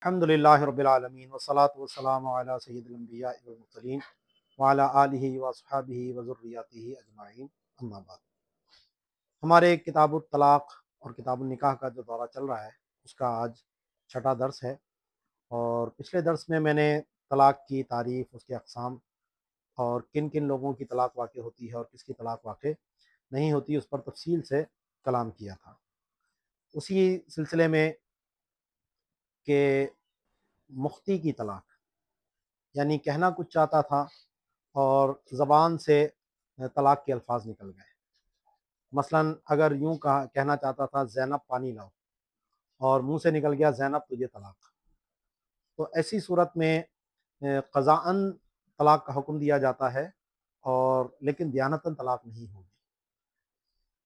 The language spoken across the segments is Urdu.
الحمدللہ رب العالمین والصلاة والسلام علی سید الانبیاء والمرسلین وعلی آلہ واصحابہ وذریاتہ اجمعین، اما بعد۔ ہمارے کتاب الطلاق اور کتاب النکاح کا جو دورہ چل رہا ہے اس کا آج چھٹا درس ہے، اور پچھلے درس میں نے طلاق کی تعریف، اس کے اقسام اور کن کن لوگوں کی طلاق واقع ہوتی ہے اور کس کی طلاق واقع نہیں ہوتی اس پر تفصیل سے کلام کیا تھا۔ اسی سلسلے میں کہ مختی کی طلاق، یعنی کہنا کچھ چاہتا تھا اور زبان سے طلاق کے الفاظ نکل گئے۔ مثلا اگر یوں کہنا چاہتا تھا زینب پانی لاؤ، اور منہ سے نکل گیا زینب تجھے طلاق، تو ایسی صورت میں قضاءً طلاق کا حکم دیا جاتا ہے، اور لیکن دیانتاً طلاق نہیں ہوگی،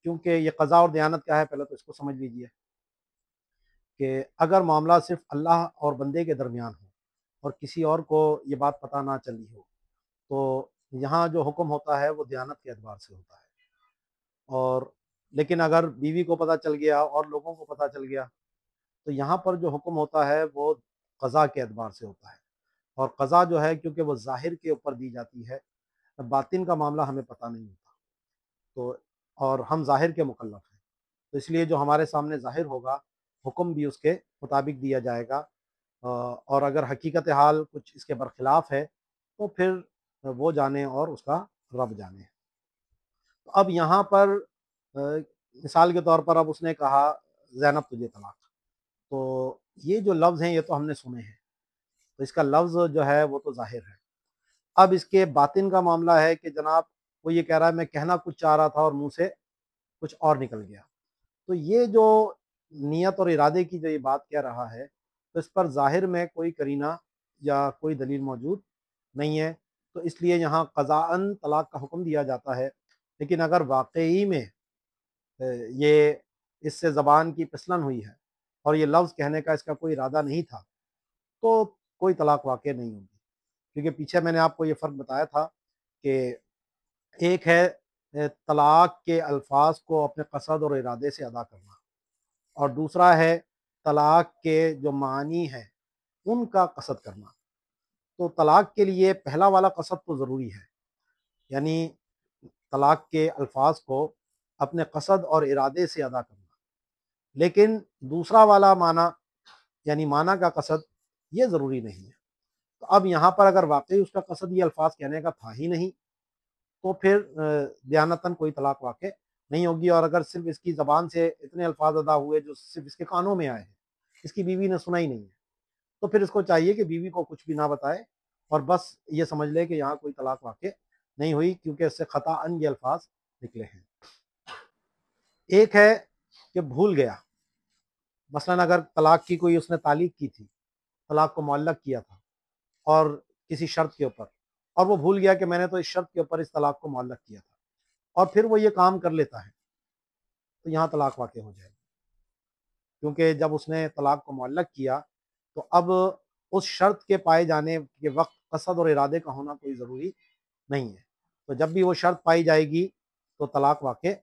کیونکہ یہ قضا اور دیانت کیا ہے پہلے تو اس کو سمجھ لیجئے کہ اگر معاملہ صرف اللہ اور بندے کے درمیان ہو اور کسی اور کو یہ بات پتہ نہ چلی ہو، تو یہاں جو حکم ہوتا ہے وہ دیانت کے اعتبار سے ہوتا ہے، اور لیکن اگر بیوی کو پتہ چل گیا اور لوگوں کو پتہ چل گیا تو یہاں پر جو حکم ہوتا ہے وہ قضا کے اعتبار سے ہوتا ہے، اور قضا جو ہے کیونکہ وہ ظاہر کے اوپر دی جاتی ہے، باطن کا معاملہ ہمیں پتہ نہیں ہوتا، تو اور ہم ظاہر کے مکلف ہیں، تو اس لیے جو ہمارے سامنے ظاہر ہوگا حکم بھی اس کے مطابق دیا جائے گا، اور اگر حقیقت حال کچھ اس کے برخلاف ہے تو پھر وہ جانے اور اس کا رب جانے۔ تو اب یہاں پر مثال کے طور پر اب اس نے کہا زینب تجھے طلاق، تو یہ جو لفظ ہیں یہ تو ہم نے سنے ہیں، تو اس کا لفظ جو ہے وہ تو ظاہر ہے۔ اب اس کے باطن کا معاملہ ہے کہ جناب وہ یہ کہہ رہا ہے میں کہنا کچھ چاہ رہا تھا اور منہ سے کچھ اور نکل گیا، تو یہ جو نیت اور ارادے کی جو یہ بات کہہ رہا ہے تو اس پر ظاہر میں کوئی قرینہ یا کوئی دلیل موجود نہیں ہے، تو اس لیے یہاں قضاءً طلاق کا حکم دیا جاتا ہے، لیکن اگر واقعی میں یہ اس سے زبان کی پھسلن ہوئی ہے اور یہ لفظ کہنے کا اس کا کوئی ارادہ نہیں تھا تو کوئی طلاق واقع نہیں ہوگی، کیونکہ پیچھے میں نے آپ کو یہ فرق بتایا تھا کہ ایک ہے طلاق کے الفاظ کو اپنے قصد اور ارادے سے ادا کرنا، اور دوسرا ہے طلاق کے جو معنی ہیں ان کا قصد کرنا۔ تو طلاق کے لیے پہلا والا قصد تو ضروری ہے، یعنی طلاق کے الفاظ کو اپنے قصد اور ارادے سے ادا کرنا، لیکن دوسرا والا معنی یعنی معنی کا قصد یہ ضروری نہیں ہے۔ تو اب یہاں پر اگر واقعی اس کا قصد یہ الفاظ کہنے کا تھا ہی نہیں تو پھر دیانتاً کوئی طلاق واقع نہیں ہوگی، اور اگر صرف اس کی زبان سے اتنے الفاظ ادا ہوئے جو صرف اس کے کانوں میں آئے ہیں، اس کی بیوی نے سنا ہی نہیں ہے، تو پھر اس کو چاہیے کہ بیوی کو کچھ بھی نہ بتائے اور بس یہ سمجھ لے کہ یہاں کوئی طلاق واقع نہیں ہوئی، کیونکہ اس سے خطاً یہ الفاظ نکلے ہیں۔ ایک ہے کہ بھول گیا، مثلا اگر طلاق کی کوئی اس نے تعلیق کی تھی، طلاق کو معلق کیا تھا اور کسی شرط کے اوپر، اور وہ بھول گیا کہ میں نے تو اس شرط کے اوپر اس طلاق کو معلق کیا تھا، اور پھر وہ یہ کام کر لیتا ہے تو یہاں طلاق واقع ہو جائے گی، کیونکہ جب اس نے طلاق کو معلق کیا تو اب اس شرط کے پائے جانے کے وقت قصد اور ارادے کا ہونا کوئی ضروری نہیں ہے، تو جب بھی وہ شرط پائی جائے گی تو طلاق واقع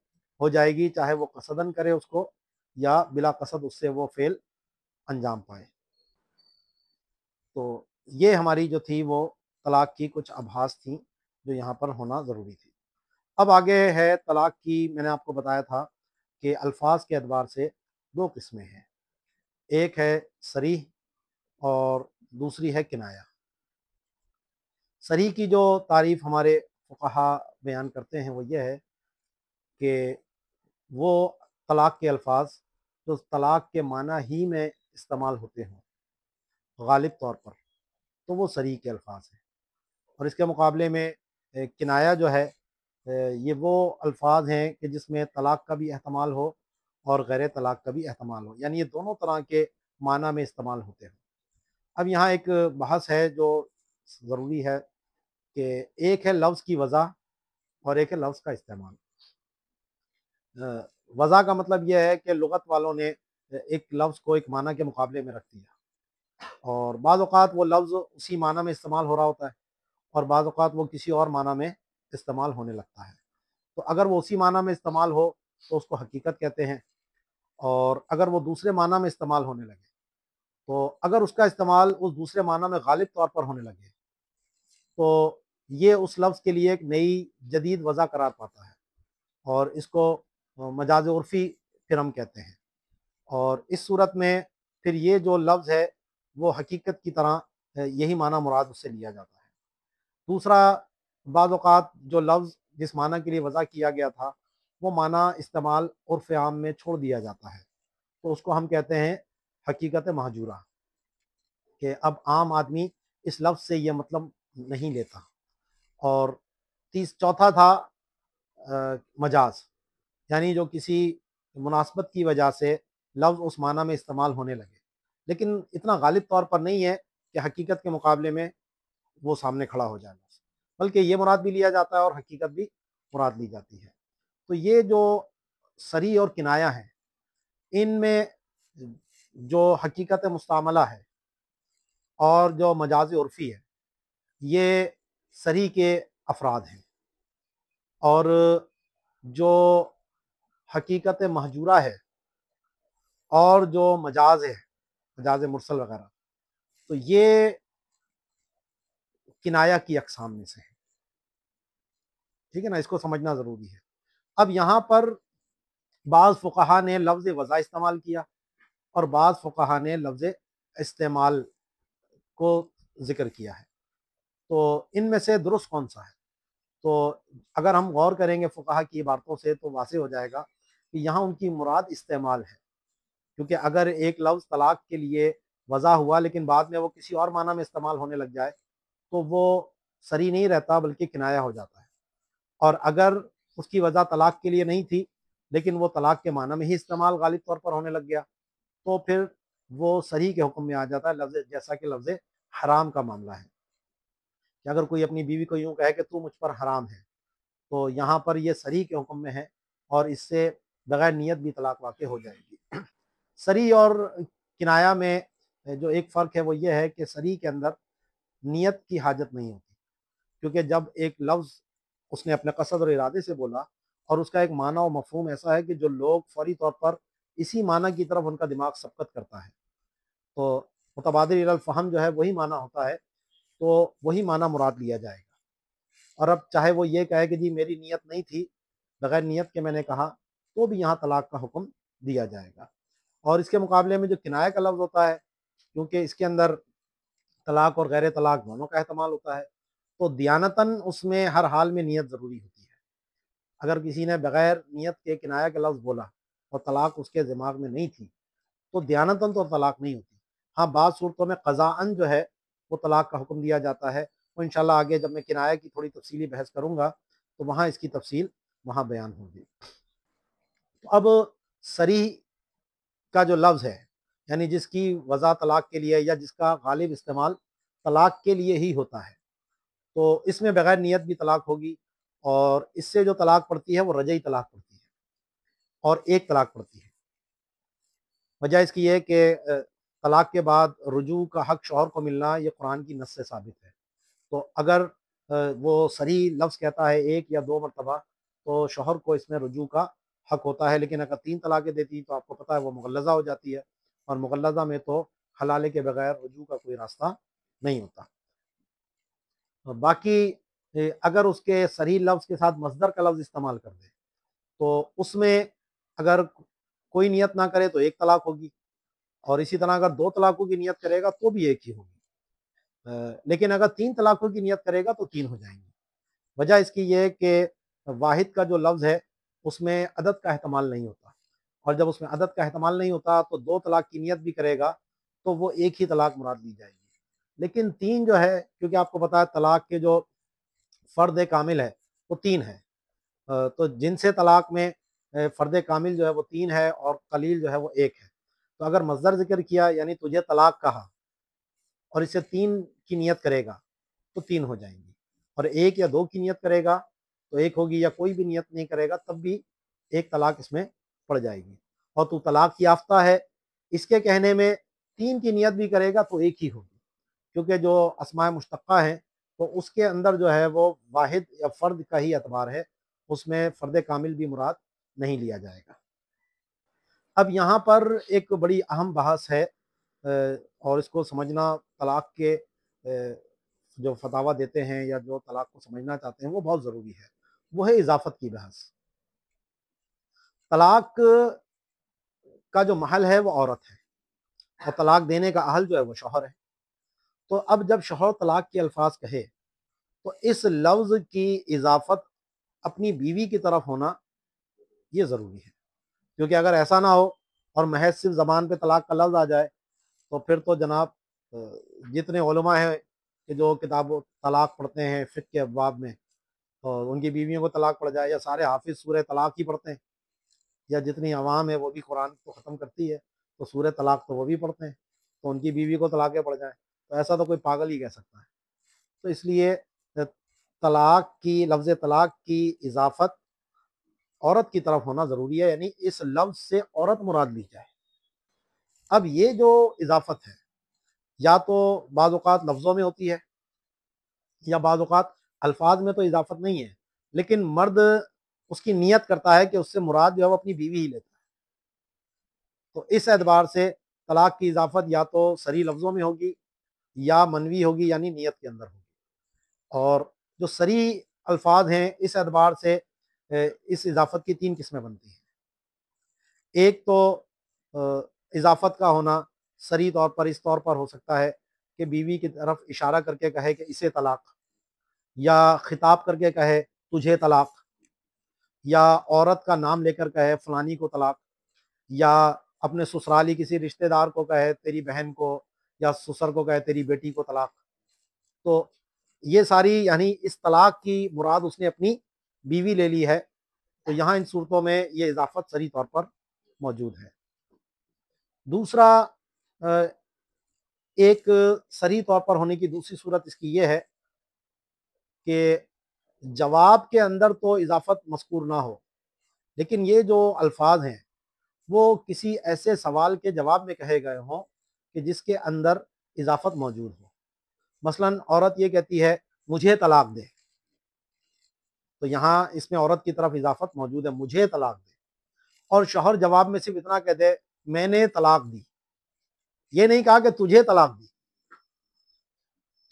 ہو جائے گی، چاہے وہ قصداً کرے اس کو یا بلا قصد اس سے وہ فعل انجام پائے۔ تو یہ ہماری جو تھی وہ طلاق کی کچھ ابحاث تھیں جو یہاں پر ہونا ضروری تھی۔ اب آگے ہے طلاق کی، میں نے آپ کو بتایا تھا کہ الفاظ کے اعتبار سے دو قسمیں ہیں، ایک ہے صریح اور دوسری ہے کنایہ۔ صریح کی جو تعریف ہمارے فقہا بیان کرتے ہیں وہ یہ ہے کہ وہ طلاق کے الفاظ جو طلاق کے معنی ہی میں استعمال ہوتے ہوں غالب طور پر، تو وہ صریح کے الفاظ ہیں، اور اس کے مقابلے میں کنایہ جو ہے یہ وہ الفاظ ہیں کہ جس میں طلاق کا بھی احتمال ہو اور غیر طلاق کا بھی احتمال ہو، یعنی یہ دونوں طرح کے معنی میں استعمال ہوتے ہیں۔ اب یہاں ایک بحث ہے جو ضروری ہے کہ ایک ہے لفظ کی وضع اور ایک ہے لفظ کا استعمال۔ وضع کا مطلب یہ ہے کہ لغت والوں نے ایک لفظ کو ایک معنی کے مقابلے میں رکھ دیا، اور بعض اوقات وہ لفظ اسی معنی میں استعمال ہو رہا ہوتا ہے اور بعض اوقات وہ کسی اور معنی میں استعمال ہونے لگتا ہے، تو اگر وہ اسی معنی میں استعمال ہو تو اس کو حقیقت کہتے ہیں، اور اگر وہ دوسرے معنی میں استعمال ہونے لگے تو اگر اس کا استعمال اس دوسرے معنی میں غالب طور پر ہونے لگے تو یہ اس لفظ کے لیے ایک نئی جدید وضع قرار پاتا ہے، اور اس کو مجاز عرفی پھر ہم کہتے ہیں۔ اور اس صورت میں پھر یہ جو لفظ ہے وہ حقیقت کی طرح یہی معنی مراد اس سے لیا جاتا ہے۔ دوسرا، بعض اوقات جو لفظ جس معنی کے لیے وضع کیا گیا تھا وہ معنی استعمال عرف عام میں چھوڑ دیا جاتا ہے، تو اس کو ہم کہتے ہیں حقیقت مہجورہ، کہ اب عام آدمی اس لفظ سے یہ مطلب نہیں لیتا۔ اور چوتھا تھا مجاز، یعنی جو کسی مناسبت کی وجہ سے لفظ اس معنی میں استعمال ہونے لگے، لیکن اتنا غالب طور پر نہیں ہے کہ حقیقت کے مقابلے میں وہ سامنے کھڑا ہو جائے لفظ، بلکہ یہ مراد بھی لیا جاتا ہے اور حقیقت بھی مراد لی جاتی ہے۔ تو یہ جو صریح اور کنایہ ہیں، ان میں جو حقیقت مستعملہ ہے اور جو مجاز عرفی ہے، یہ صریح کے افراد ہیں، اور جو حقیقت مہجورہ ہے اور جو مجاز ہے، مجاز مرسل وغیرہ، تو یہ کنایہ کی اقسام میں سے ہے۔ ٹھیک ہے نا، اس کو سمجھنا ضروری ہے۔ اب یہاں پر بعض فقہا نے لفظ وضع استعمال کیا اور بعض فقہا نے لفظ استعمال کو ذکر کیا ہے، تو ان میں سے درست کون سا ہے؟ تو اگر ہم غور کریں گے فقہا کی عبارتوں سے تو واضح ہو جائے گا کہ یہاں ان کی مراد استعمال ہے، کیونکہ اگر ایک لفظ طلاق کے لیے وضع ہوا لیکن بعد میں وہ کسی اور معنی میں استعمال ہونے لگ جائے تو وہ صریح نہیں رہتا بلکہ کنایہ ہو جاتا ہے، اور اگر اس کی وجہ طلاق کے لیے نہیں تھی لیکن وہ طلاق کے معنی میں ہی استعمال غالب طور پر ہونے لگ گیا تو پھر وہ صریح کے حکم میں آ جاتا ہے، لفظ جیسا کہ لفظ حرام کا معاملہ ہے، کہ اگر کوئی اپنی بیوی کو یوں کہے کہ تو مجھ پر حرام ہے، تو یہاں پر یہ صریح کے حکم میں ہے اور اس سے بغیر نیت بھی طلاق واقع ہو جائے گی۔ صریح اور کنایہ میں جو ایک فرق ہے وہ یہ ہے کہ صریح کے اندر نیت کی حاجت نہیں ہوتی، کیونکہ جب ایک لفظ اس نے اپنے قصد اور ارادے سے بولا اور اس کا ایک معنی و مفہوم ایسا ہے کہ جو لوگ فوری طور پر اسی معنی کی طرف ان کا دماغ سبقت کرتا ہے، تو متبادر الی الفہم جو ہے وہی معنی ہوتا ہے، تو وہی معنی مراد لیا جائے گا۔ اور اب چاہے وہ یہ کہے کہ جی میری نیت نہیں تھی، بغیر نیت کے میں نے کہا، تو بھی یہاں طلاق کا حکم دیا جائے گا۔ اور اس کے مقابلے میں جو کنایہ کا لفظ ہوتا ہے، کیونکہ اس کے اندر طلاق اور غیر طلاق دونوں کا احتمال ہوتا ہے، تو دیانتاً اس میں ہر حال میں نیت ضروری ہوتی ہے۔ اگر کسی نے بغیر نیت کے کنایہ کا لفظ بولا اور طلاق اس کے دماغ میں نہیں تھی تو دیانتاً تو طلاق نہیں ہوتی۔ ہاں، بعض صورتوں میں قضاءً جو ہے وہ طلاق کا حکم دیا جاتا ہے، وہ انشاءاللہ آگے جب میں کنایہ کی تھوڑی تفصیلی بحث کروں گا تو وہاں اس کی تفصیل وہاں بیان ہوگی۔ تو اب صریح کا جو لفظ ہے، یعنی جس کی وضع طلاق کے لیے یا جس کا غالب استعمال طلاق کے لیے ہی ہوتا ہے، تو اس میں بغیر نیت بھی طلاق ہوگی، اور اس سے جو طلاق پڑتی ہے وہ رجعی طلاق پڑتی ہے اور ایک طلاق پڑتی ہے۔ وجہ اس کی یہ کہ طلاق کے بعد رجوع کا حق شوہر کو ملنا یہ قرآن کی نص سے ثابت ہے، تو اگر وہ صریح لفظ کہتا ہے ایک یا دو مرتبہ تو شوہر کو اس میں رجوع کا حق ہوتا ہے، لیکن اگر 3 طلاقیں دیتی تو آپ کو پتہ ہے وہ مغلظہ ہو جاتی ہے، اور مغلظہ میں تو حلالے کے بغیر رجوع کا کوئی راستہ نہیں ہوتا۔ باقی اگر اس کے صریح لفظ کے ساتھ مصدر کا لفظ استعمال کر دے تو اس میں اگر کوئی نیت نہ کرے تو ایک طلاق ہوگی، اور اسی طرح اگر 2 طلاقوں کی نیت کرے گا تو بھی ایک ہی ہوگی، لیکن اگر 3 طلاقوں کی نیت کرے گا تو 3 ہو جائیں گی۔ وجہ اس کی یہ کہ واحد کا جو لفظ ہے اس میں عدد کا احتمال نہیں ہوتا، اور جب اس میں عدد کا احتمال نہیں ہوتا تو 2 طلاق کی نیت بھی کرے گا تو وہ ایک ہی طلاق مراد لی جائے گی، لیکن 3 جو ہے، کیونکہ آپ کو پتا ہے طلاق کے جو فرد کامل ہے وہ 3 ہے، تو جن سے طلاق میں فرد کامل جو ہے وہ 3 ہے اور قلیل جو ہے وہ 1 ہے، تو اگر مصدر ذکر کیا یعنی تجھے طلاق کہا اور اس سے 3 کی نیت کرے گا تو 3 ہو جائیں گی، اور 1 یا 2 کی نیت کرے گا تو 1 ہوگی، یا کوئی بھی نیت نہیں کرے گا تب بھی ایک طلاق اس میں پڑ جائے گی۔ اور تو طلاق یافتہ ہے، اس کے کہنے میں 3 کی نیت بھی کرے گا تو 1 ہی ہوگی، کیونکہ جو اسماء مشتقہ ہیں تو اس کے اندر جو ہے وہ واحد یا فرد کا ہی اعتبار ہے، اس میں فرد کامل بھی مراد نہیں لیا جائے گا۔ اب یہاں پر ایک بڑی اہم بحث ہے اور اس کو سمجھنا طلاق کے جو فتاویٰ دیتے ہیں یا جو طلاق کو سمجھنا چاہتے ہیں وہ بہت ضروری ہے، وہ ہے اضافت کی بحث۔ طلاق کا جو محل ہے وہ عورت ہے، اور طلاق دینے کا اہل جو ہے وہ شوہر ہے۔ تو اب جب شوہر طلاق کے الفاظ کہے تو اس لفظ کی اضافت اپنی بیوی کی طرف ہونا یہ ضروری ہے، کیونکہ اگر ایسا نہ ہو اور محض صرف زبان پہ طلاق کا لفظ آ جائے تو پھر تو جناب جتنے علماء ہیں کہ جو کتاب و طلاق پڑھتے ہیں فقہ کے ابواب میں، اور ان کی بیویوں کو طلاق پڑ جائے، یا سارے حافظ سورہ طلاق ہی پڑھتے ہیں، یا جتنی عوام ہے وہ بھی قرآن کو ختم کرتی ہے تو سورہ طلاق تو وہ بھی پڑھتے ہیں، تو ان کی بیوی کو طلاقیں پڑ جائیں تو ایسا تو کوئی پاگل ہی کہہ سکتا ہے۔ تو اس لیے طلاق کی لفظ طلاق کی اضافت عورت کی طرف ہونا ضروری ہے، یعنی اس لفظ سے عورت مراد لی جائے۔ اب یہ جو اضافت ہے یا تو بعض اوقات لفظوں میں ہوتی ہے یا بعض اوقات الفاظ میں، تو اضافت نہیں ہے لیکن مرد اس کی نیت کرتا ہے کہ اس سے مراد جو ہے وہ اپنی بیوی ہی لیتا ہے، تو اس اعتبار سے طلاق کی اضافت یا تو صریح لفظوں میں ہوگی یا منوی ہوگی، یعنی نیت کے اندر ہوگی۔ اور جو صریح الفاظ ہیں اس اعتبار سے اس اضافت کی 3 قسمیں بنتی ہیں۔ ایک تو اضافت کا ہونا صریح طور پر اس طور پر ہو سکتا ہے کہ بیوی کی طرف اشارہ کر کے کہے کہ اسے طلاق، یا خطاب کر کے کہے تجھے طلاق، یا عورت کا نام لے کر کہے فلانی کو طلاق، یا اپنے سسرالی کسی رشتہ دار کو کہے تیری بہن کو، یا سسر کو کہے تیری بیٹی کو طلاق۔ تو یہ ساری یعنی اس طلاق کی مراد اس نے اپنی بیوی لے لی ہے، تو یہاں ان صورتوں میں یہ اضافت صریح طور پر موجود ہے۔ دوسرا ایک صریح طور پر ہونے کی دوسری صورت اس کی یہ ہے کہ جواب کے اندر تو اضافت مذکور نہ ہو، لیکن یہ جو الفاظ ہیں وہ کسی ایسے سوال کے جواب میں کہے گئے ہوں کہ جس کے اندر اضافت موجود ہو۔ مثلا عورت یہ کہتی ہے مجھے طلاق دے، تو یہاں اس میں عورت کی طرف اضافت موجود ہے، مجھے طلاق دے، اور شوہر جواب میں صرف اتنا کہہ دے میں نے طلاق دی، یہ نہیں کہا کہ تجھے طلاق دی،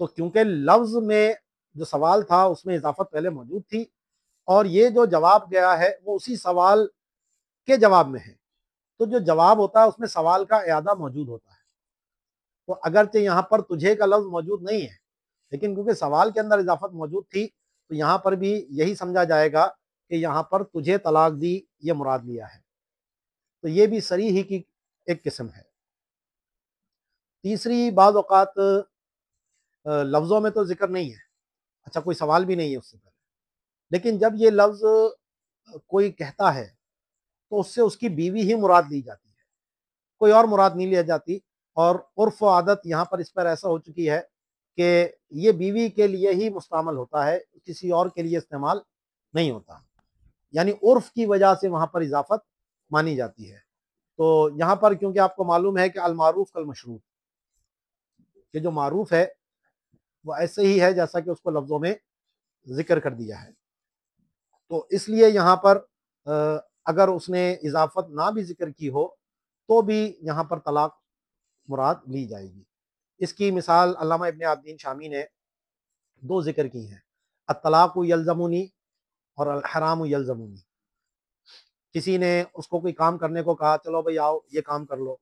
تو کیونکہ لفظ میں جو سوال تھا اس میں اضافت پہلے موجود تھی، اور یہ جو جواب گیا ہے وہ اسی سوال کے جواب میں ہے، تو جو جواب ہوتا ہے اس میں سوال کا اعادہ موجود ہوتا ہے۔ تو اگرچہ یہاں پر تجھے کا لفظ موجود نہیں ہے، لیکن کیونکہ سوال کے اندر اضافت موجود تھی تو یہاں پر بھی یہی سمجھا جائے گا کہ یہاں پر تجھے طلاق دی یہ مراد لیا ہے، تو یہ بھی صریح ہی کی ایک قسم ہے۔ تیسری، بعض اوقات لفظوں میں تو ذکر نہیں ہے، اچھا کوئی سوال بھی نہیں ہے اس سے پہلے، لیکن جب یہ لفظ کوئی کہتا ہے تو اس سے اس کی بیوی ہی مراد لی جاتی ہے، کوئی اور مراد نہیں لی جاتی، اور عرف و عادت یہاں پر اس پر ایسا ہو چکی ہے کہ یہ بیوی کے لیے ہی مستعمل ہوتا ہے، کسی اور کے لیے استعمال نہیں ہوتا، یعنی عرف کی وجہ سے وہاں پر اضافت مانی جاتی ہے۔ تو یہاں پر کیونکہ آپ کو معلوم ہے کہ المعروف کالمشروط، کہ جو معروف ہے وہ ایسے ہی ہے جیسا کہ اس کو لفظوں میں ذکر کر دیا ہے، تو اس لیے یہاں پر اگر اس نے اضافت نہ بھی ذکر کی ہو تو بھی یہاں پر طلاق مراد لی جائے گی۔ اس کی مثال علامہ ابن عابدین شامی نے 2 ذکر کی ہیں، الطلاق یلزمونی اور الحرام یلزمونی۔ کسی نے اس کو کوئی کام کرنے کو کہا چلو بھائی آؤ یہ کام کر لو،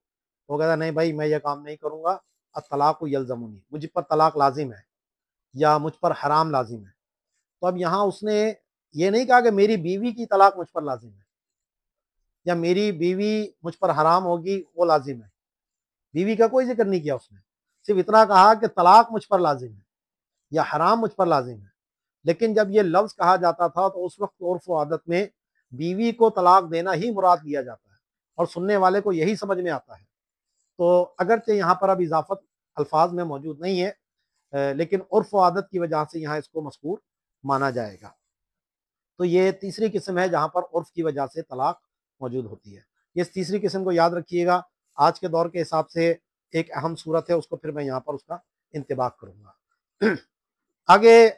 وہ کہتا نہیں بھائی میں یہ کام نہیں کروں گا، الطلاق یلزمونی، مجھ پر طلاق لازم ہے یا مجھ پر حرام لازم ہے۔ تو اب یہاں اس نے یہ نہیں کہا کہ میری بیوی کی طلاق مجھ پر لازم ہے یا میری بیوی مجھ پر حرام ہوگی وہ لازم ہے، بیوی کا کوئی ذکر نہیں کیا اس نے، صرف اتنا کہا کہ طلاق مجھ پر لازم ہے یا حرام مجھ پر لازم ہے۔ لیکن جب یہ لفظ کہا جاتا تھا تو اس وقت عرف و عادت میں بیوی کو طلاق دینا ہی مراد لیا جاتا ہے، اور سننے والے کو یہی سمجھ میں آتا ہے۔ تو اگرچہ یہاں پر اب اضافت الفاظ میں موجود نہیں ہے، لیکن عرف و عادت کی وجہ سے یہاں اس کو مذکور مانا جائے گا۔ تو یہ تیسری قسم ہے جہاں پر عرف کی وجہ سے طلاق موجود ہوتی ہے۔ اس تیسری قسم کو یاد رکھیے گا، آج کے دور کے حساب سے ایک اہم صورت ہے، اس کو پھر میں یہاں پر اس کا انتباہ کروں گا۔ آگے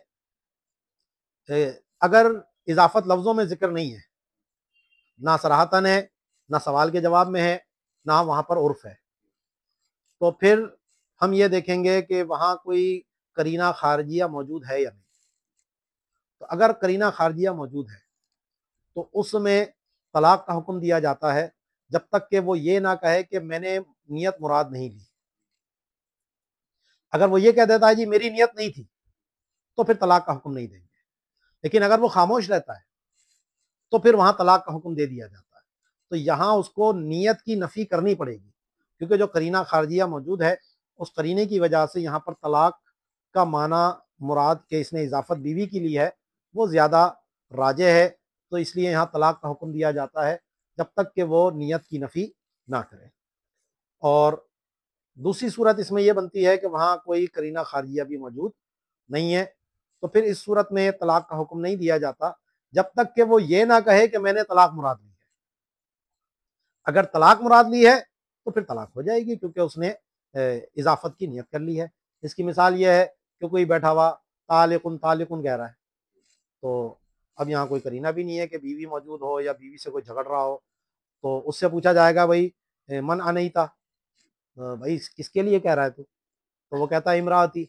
اگر اضافت لفظوں میں ذکر نہیں ہے، نہ صراحتاً ہے، نہ سوال کے جواب میں ہے، نہ وہاں پر عرف ہے، تو پھر ہم یہ دیکھیں گے کہ وہاں کوئی قرینہ خارجیہ موجود ہے یا نہیں۔ تو اگر قرینہ خارجیہ موجود ہے تو اس میں طلاق کا حکم دیا جاتا ہے، جب تک کہ وہ یہ نہ کہے کہ میں نے نیت مراد نہیں لی۔ اگر وہ یہ کہہ دیتا ہے جی میری نیت نہیں تھی، تو پھر طلاق کا حکم نہیں دیں گے۔ لیکن اگر وہ خاموش رہتا ہے تو پھر وہاں طلاق کا حکم دے دیا جاتا ہے۔ تو یہاں اس کو نیت کی نفی کرنی پڑے گی، کیونکہ جو قرینہ خارجیہ موجود ہے اس قرینے کی وجہ سے یہاں پر طلاق کا معنی مراد کہ اس نے اضافت بیوی کی لی ہے وہ زیادہ راجح ہے، تو اس لیے یہاں طلاق کا حکم دیا جاتا ہے جب تک کہ وہ نیت کی نفی نہ کرے۔ اور دوسری صورت اس میں یہ بنتی ہے کہ وہاں کوئی قرینہ خارجیہ بھی موجود نہیں ہے، تو پھر اس صورت میں طلاق کا حکم نہیں دیا جاتا جب تک کہ وہ یہ نہ کہے کہ میں نے طلاق مراد لی ہے۔ اگر طلاق مراد لی ہے تو پھر طلاق ہو جائے گی، کیونکہ اس نے اضافت کی نیت کر لی ہے۔ اس کی مثال یہ ہے کہ کوئی بیٹھا ہوا طالقن طالقن کہہ رہا ہے، تو اب یہاں کوئی قرینہ بھی نہیں ہے کہ بیوی موجود ہو یا بیوی سے کوئی جھگڑ رہا ہو، تو اس سے پوچھا جائے گا بھائی من انیتا، بھائی کس کے لیے کہہ رہا ہے تو وہ کہتا ہے امراتی،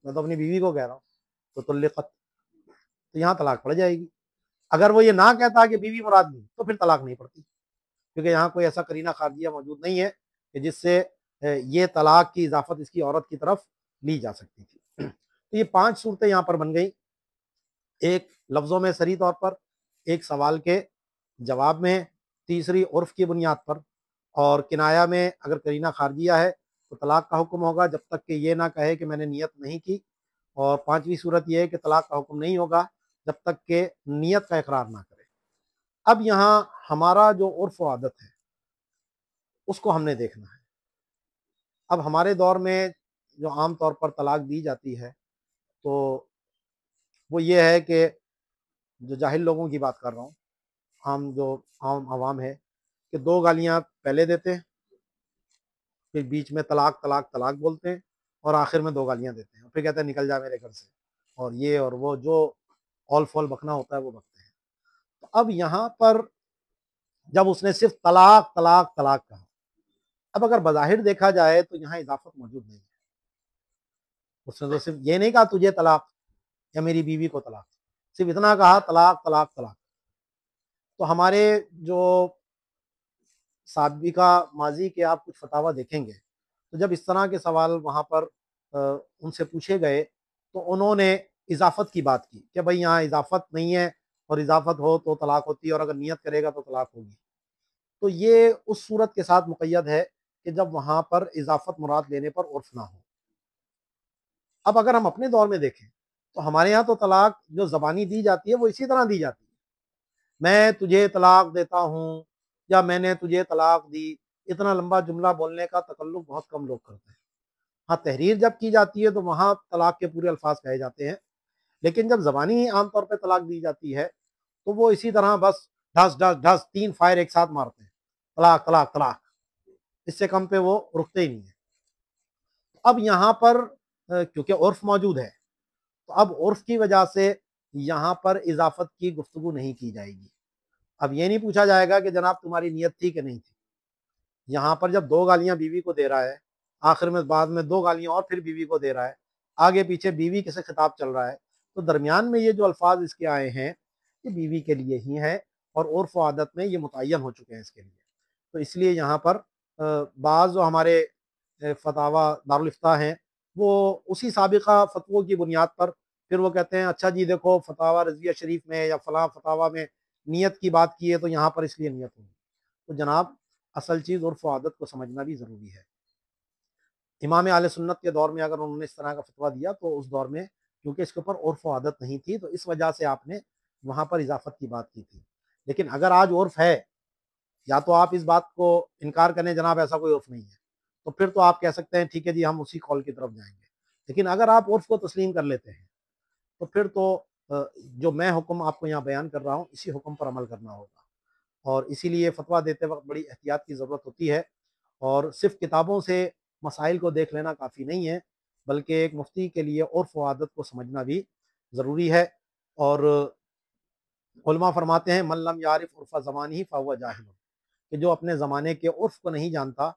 میں تو اپنی بیوی کو کہہ رہا ہوں، تو طلقت، تو یہاں طلاق پڑ جائے گی۔ اگر وہ یہ نہ کہتا کہ بیوی مراد نہیں تو پھر طلاق نہیں پڑتی، کیونکہ یہاں کوئی ایسا قرینہ خارجیہ موجود نہیں ہے کہ جس سے یہ طلاق کی اضافت اس کی عورت کی طرف لی جا سکتی تھی۔ تو یہ 5 صورتیں یہاں پر بن گئیں، ایک لفظوں میں صریح طور پر، ایک سوال کے جواب میں، تیسری عرف کی بنیاد پر، اور کنایا میں اگر قرینہ خارجیہ ہے تو طلاق کا حکم ہوگا جب تک کہ یہ نہ کہے کہ میں نے نیت نہیں کی، اور 5ویں صورت یہ ہے کہ طلاق کا حکم نہیں ہوگا جب تک کہ نیت کا اقرار نہ کرے۔ اب یہاں ہمارا جو عرف و عادت ہے اس کو ہم نے دیکھنا ہے۔ اب ہمارے دور میں جو عام طور پر طلاق دی جاتی ہے تو وہ یہ ہے کہ جو جاہل لوگوں کی بات کر رہا ہوں، جو عام عوام ہے، کہ 2 گالیاں پہلے دیتے ہیں، پھر بیچ میں طلاق طلاق طلاق بولتے ہیں، اور آخر میں 2 گالیاں دیتے ہیں، پھر کہتے ہیں نکل جا میرے گھر سے، اور یہ اور وہ جو اول فول بکنا ہوتا ہے وہ بکتے ہیں۔ تو اب یہاں پر جب اس نے صرف طلاق طلاق طلاق کہا، اب اگر بظاہر دیکھا جائے تو یہاں اضافت موجود نہیں ہے۔ اس نے تو صرف یہ نہیں کہا تجھے طلاق یا میری بیوی کو طلاق، صرف اتنا کہا طلاق طلاق طلاق۔ تو ہمارے جو سابقہ ماضی کے آپ کچھ فتاویٰ دیکھیں گے تو جب اس طرح کے سوال وہاں پر ان سے پوچھے گئے تو انہوں نے اضافت کی بات کی کہ بھائی یہاں اضافت نہیں ہے، اور اضافت ہو تو طلاق ہوتی ہے، اور اگر نیت کرے گا تو طلاق ہوگی۔ تو یہ اس صورت کے ساتھ مقید ہے کہ جب وہاں پر اضافت مراد لینے پر عرف نہ ہو۔ اب اگر ہم اپنے دور میں دیکھیں تو ہمارے ہاں تو طلاق جو زبانی دی جاتی ہے وہ اسی طرح دی جاتی ہے، میں تجھے طلاق دیتا ہوں یا میں نے تجھے طلاق دی، اتنا لمبا جملہ بولنے کا تکلف بہت کم لوگ کرتے ہیں۔ ہاں تحریر جب کی جاتی ہے تو وہاں طلاق کے پورے الفاظ کہے جاتے ہیں، لیکن جب زبانی عام طور پہ طلاق دی جاتی ہے تو وہ اسی طرح بس ڈھس ڈھس ڈھس 3 فائر ایک ساتھ مارتے ہیں، طلاق طلاق طلاق، اس سے کم پہ وہ رکتے ہی نہیں ہیں۔ اب یہاں پر کیونکہ عرف موجود ہے تو اب عرف کی وجہ سے یہاں پر اضافت کی گفتگو نہیں کی جائے گی۔ اب یہ نہیں پوچھا جائے گا کہ جناب تمہاری نیت تھی کہ نہیں تھی۔ یہاں پر جب 2 گالیاں بیوی کو دے رہا ہے، آخر میں بعد میں 2 گالیاں اور پھر بیوی کو دے رہا ہے، آگے پیچھے بیوی کے سے خطاب چل رہا ہے، تو درمیان میں یہ جو الفاظ اس کے آئے ہیں یہ بیوی کے لیے ہی ہیں، اور عرف و عادت میں یہ متعین ہو چکے ہیں اس کے لیے۔ تو اس لیے یہاں پر بعض جو ہمارے فتاویٰ دارالفتاء ہیں وہ اسی سابقہ فتووں کی بنیاد پر پھر وہ کہتے ہیں اچھا جی دیکھو فتاویٰ رضویہ شریف میں یا فلاں فتاویٰ میں نیت کی بات کی ہے تو یہاں پر اس لیے نیت ہوگی۔ تو جناب اصل چیز عرف و عادت کو سمجھنا بھی ضروری ہے۔ امام اہل سنت کے دور میں اگر انہوں نے اس طرح کا فتویٰ دیا تو اس دور میں کیونکہ اس کے اوپر عرف و عادت نہیں تھی تو اس وجہ سے آپ نے وہاں پر اضافت کی بات کی تھی۔ لیکن اگر آج عرف ہے، یا تو آپ اس بات کو انکار کریں جناب ایسا کوئی عرف نہیں ہے، تو پھر تو آپ کہہ سکتے ہیں ٹھیک ہے جی ہم اسی قول کی طرف جائیں گے۔ لیکن اگر آپ عرف کو تسلیم کر لیتے ہیں تو پھر تو جو میں حکم آپ کو یہاں بیان کر رہا ہوں اسی حکم پر عمل کرنا ہوگا، اور اسی لیے فتویٰ دیتے وقت بڑی احتیاط کی ضرورت ہوتی ہے، اور صرف کتابوں سے مسائل کو دیکھ لینا کافی نہیں ہے، بلکہ ایک مفتی کے لیے عرف و عادت کو سمجھنا بھی ضروری ہے۔ اور علماء فرماتے ہیں من لم یعرف عرف زمانہ فہو جاہل، کہ جو اپنے زمانے کے عرف کو نہیں جانتا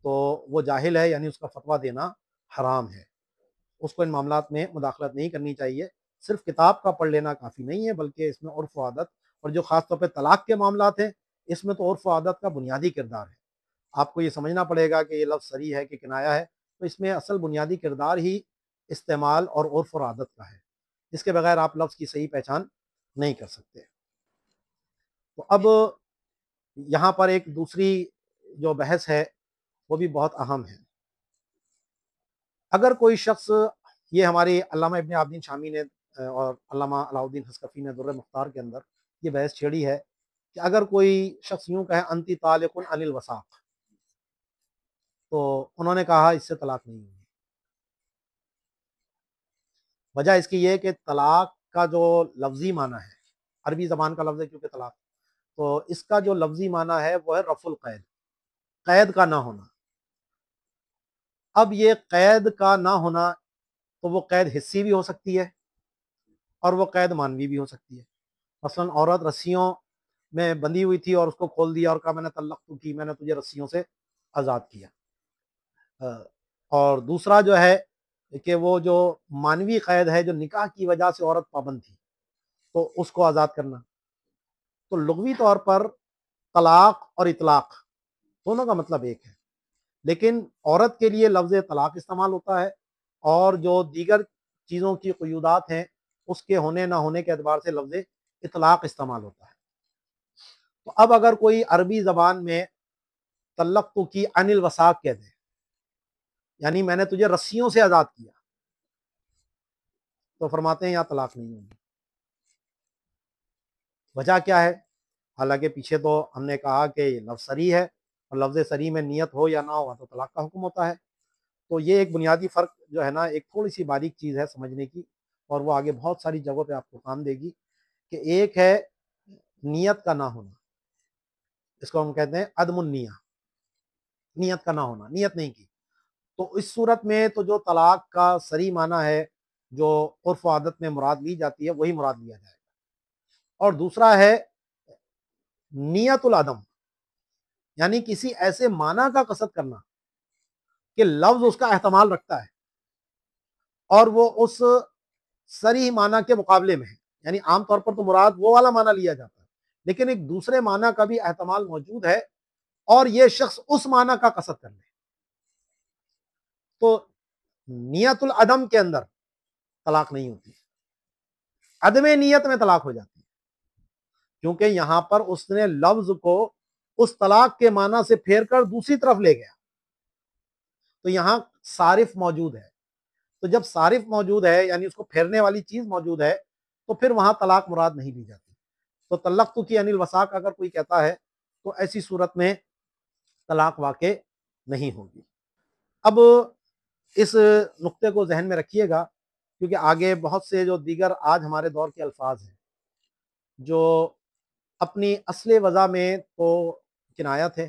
تو وہ جاہل ہے، یعنی اس کا فتویٰ دینا حرام ہے، اس کو ان معاملات میں مداخلت نہیں کرنی چاہیے۔ صرف کتاب کا پڑھ لینا کافی نہیں ہے، بلکہ اس میں عرف و عادت، اور جو خاص طور پہ طلاق کے معاملات ہیں اس میں تو عرف و عادت کا بنیادی کردار ہے۔ آپ کو یہ سمجھنا پڑے گا کہ یہ لفظ صریح ہے کہ کنایہ ہے، تو اس میں اصل بنیادی کردار ہی استعمال اور عرف اور عادت کا ہے، اس کے بغیر آپ لفظ کی صحیح پہچان نہیں کر سکتے۔ تو اب یہاں پر ایک دوسری جو بحث ہے وہ بھی بہت اہم ہے۔ اگر کوئی شخص، یہ ہمارے علامہ ابن عابدین شامی نے اور علامہ علاء الدین حسکفی نے در مختار کے اندر یہ بحث چھیڑی ہے کہ اگر کوئی شخص یوں کہے انتی طالق عن الوثاق، تو انہوں نے کہا اس سے طلاق نہیں ہوگی۔ وجہ اس کی یہ کہ طلاق کا جو لفظی معنی ہے، عربی زبان کا لفظ ہے کیونکہ طلاق، تو اس کا جو لفظی معنی ہے وہ ہے رفع القید، قید کا نہ ہونا۔ اب یہ قید کا نہ ہونا، تو وہ قید حسی بھی ہو سکتی ہے اور وہ قید معنوی بھی ہو سکتی ہے۔ مثلا عورت رسیوں میں بندھی ہوئی تھی اور اس کو کھول دیا اور کہا میں نے طلقت کی، میں نے تجھے رسیوں سے آزاد کیا۔ اور دوسرا جو ہے کہ وہ جو معنوی قید ہے جو نکاح کی وجہ سے عورت پابند تھی، تو اس کو آزاد کرنا۔ تو لغوی طور پر طلاق اور اطلاق دونوں کا مطلب ایک ہے، لیکن عورت کے لیے لفظ طلاق استعمال ہوتا ہے، اور جو دیگر چیزوں کی قیودات ہیں اس کے ہونے نہ ہونے کے اعتبار سے لفظ اطلاق استعمال ہوتا ہے۔ تو اب اگر کوئی عربی زبان میں طلقت کی عن الوثاق کہہ دے، یعنی میں نے تجھے رسیوں سے آزاد کیا، تو فرماتے ہیں یہاں طلاق نہیں ہوگی۔ وجہ کیا ہے؟ حالانکہ پیچھے تو ہم نے کہا کہ یہ لفظ صریح ہے، اور لفظ صریح میں نیت ہو یا نہ ہو تو طلاق کا حکم ہوتا ہے۔ تو یہ ایک بنیادی فرق جو ہے نا، ایک تھوڑی سی باریک چیز ہے سمجھنے کی، اور وہ آگے بہت ساری جگہوں پہ آپ کو کام دے گی، کہ ایک ہے نیت کا نہ ہونا، اس کو ہم کہتے ہیں عدم النیہ، نیت کا نہ ہونا، نیت نہیں کی، تو اس صورت میں تو جو طلاق کا صریح معنی ہے جو عرف و عادت میں مراد لی جاتی ہے وہی مراد لیا جائے گا۔ اور دوسرا ہے نیت العدم، یعنی کسی ایسے معنی کا قصد کرنا کہ لفظ اس کا احتمال رکھتا ہے اور وہ اس صریح معنی کے مقابلے میں ہے، یعنی عام طور پر تو مراد وہ والا معنی لیا جاتا ہے، لیکن ایک دوسرے معنی کا بھی احتمال موجود ہے اور یہ شخص اس معنی کا قصد کر لے، تو نیت العدم کے اندر طلاق نہیں ہوتی، عدم نیت میں طلاق ہو جاتی ہے، کیونکہ یہاں پر اس نے لفظ کو اس طلاق کے معنی سے پھیر کر دوسری طرف لے گیا، تو یہاں صارف موجود ہے، تو جب صارف موجود ہے یعنی اس کو پھیرنے والی چیز موجود ہے، تو پھر وہاں طلاق مراد نہیں لی جاتی۔ تو طلقت کی عن الوثاق اگر کوئی کہتا ہے تو ایسی صورت میں طلاق واقع نہیں ہوگی۔ اب اس نقطے کو ذہن میں رکھیے گا، کیونکہ آگے بہت سے جو دیگر آج ہمارے دور کے الفاظ ہیں جو اپنی اصل وضع میں تو کنایہ تھے،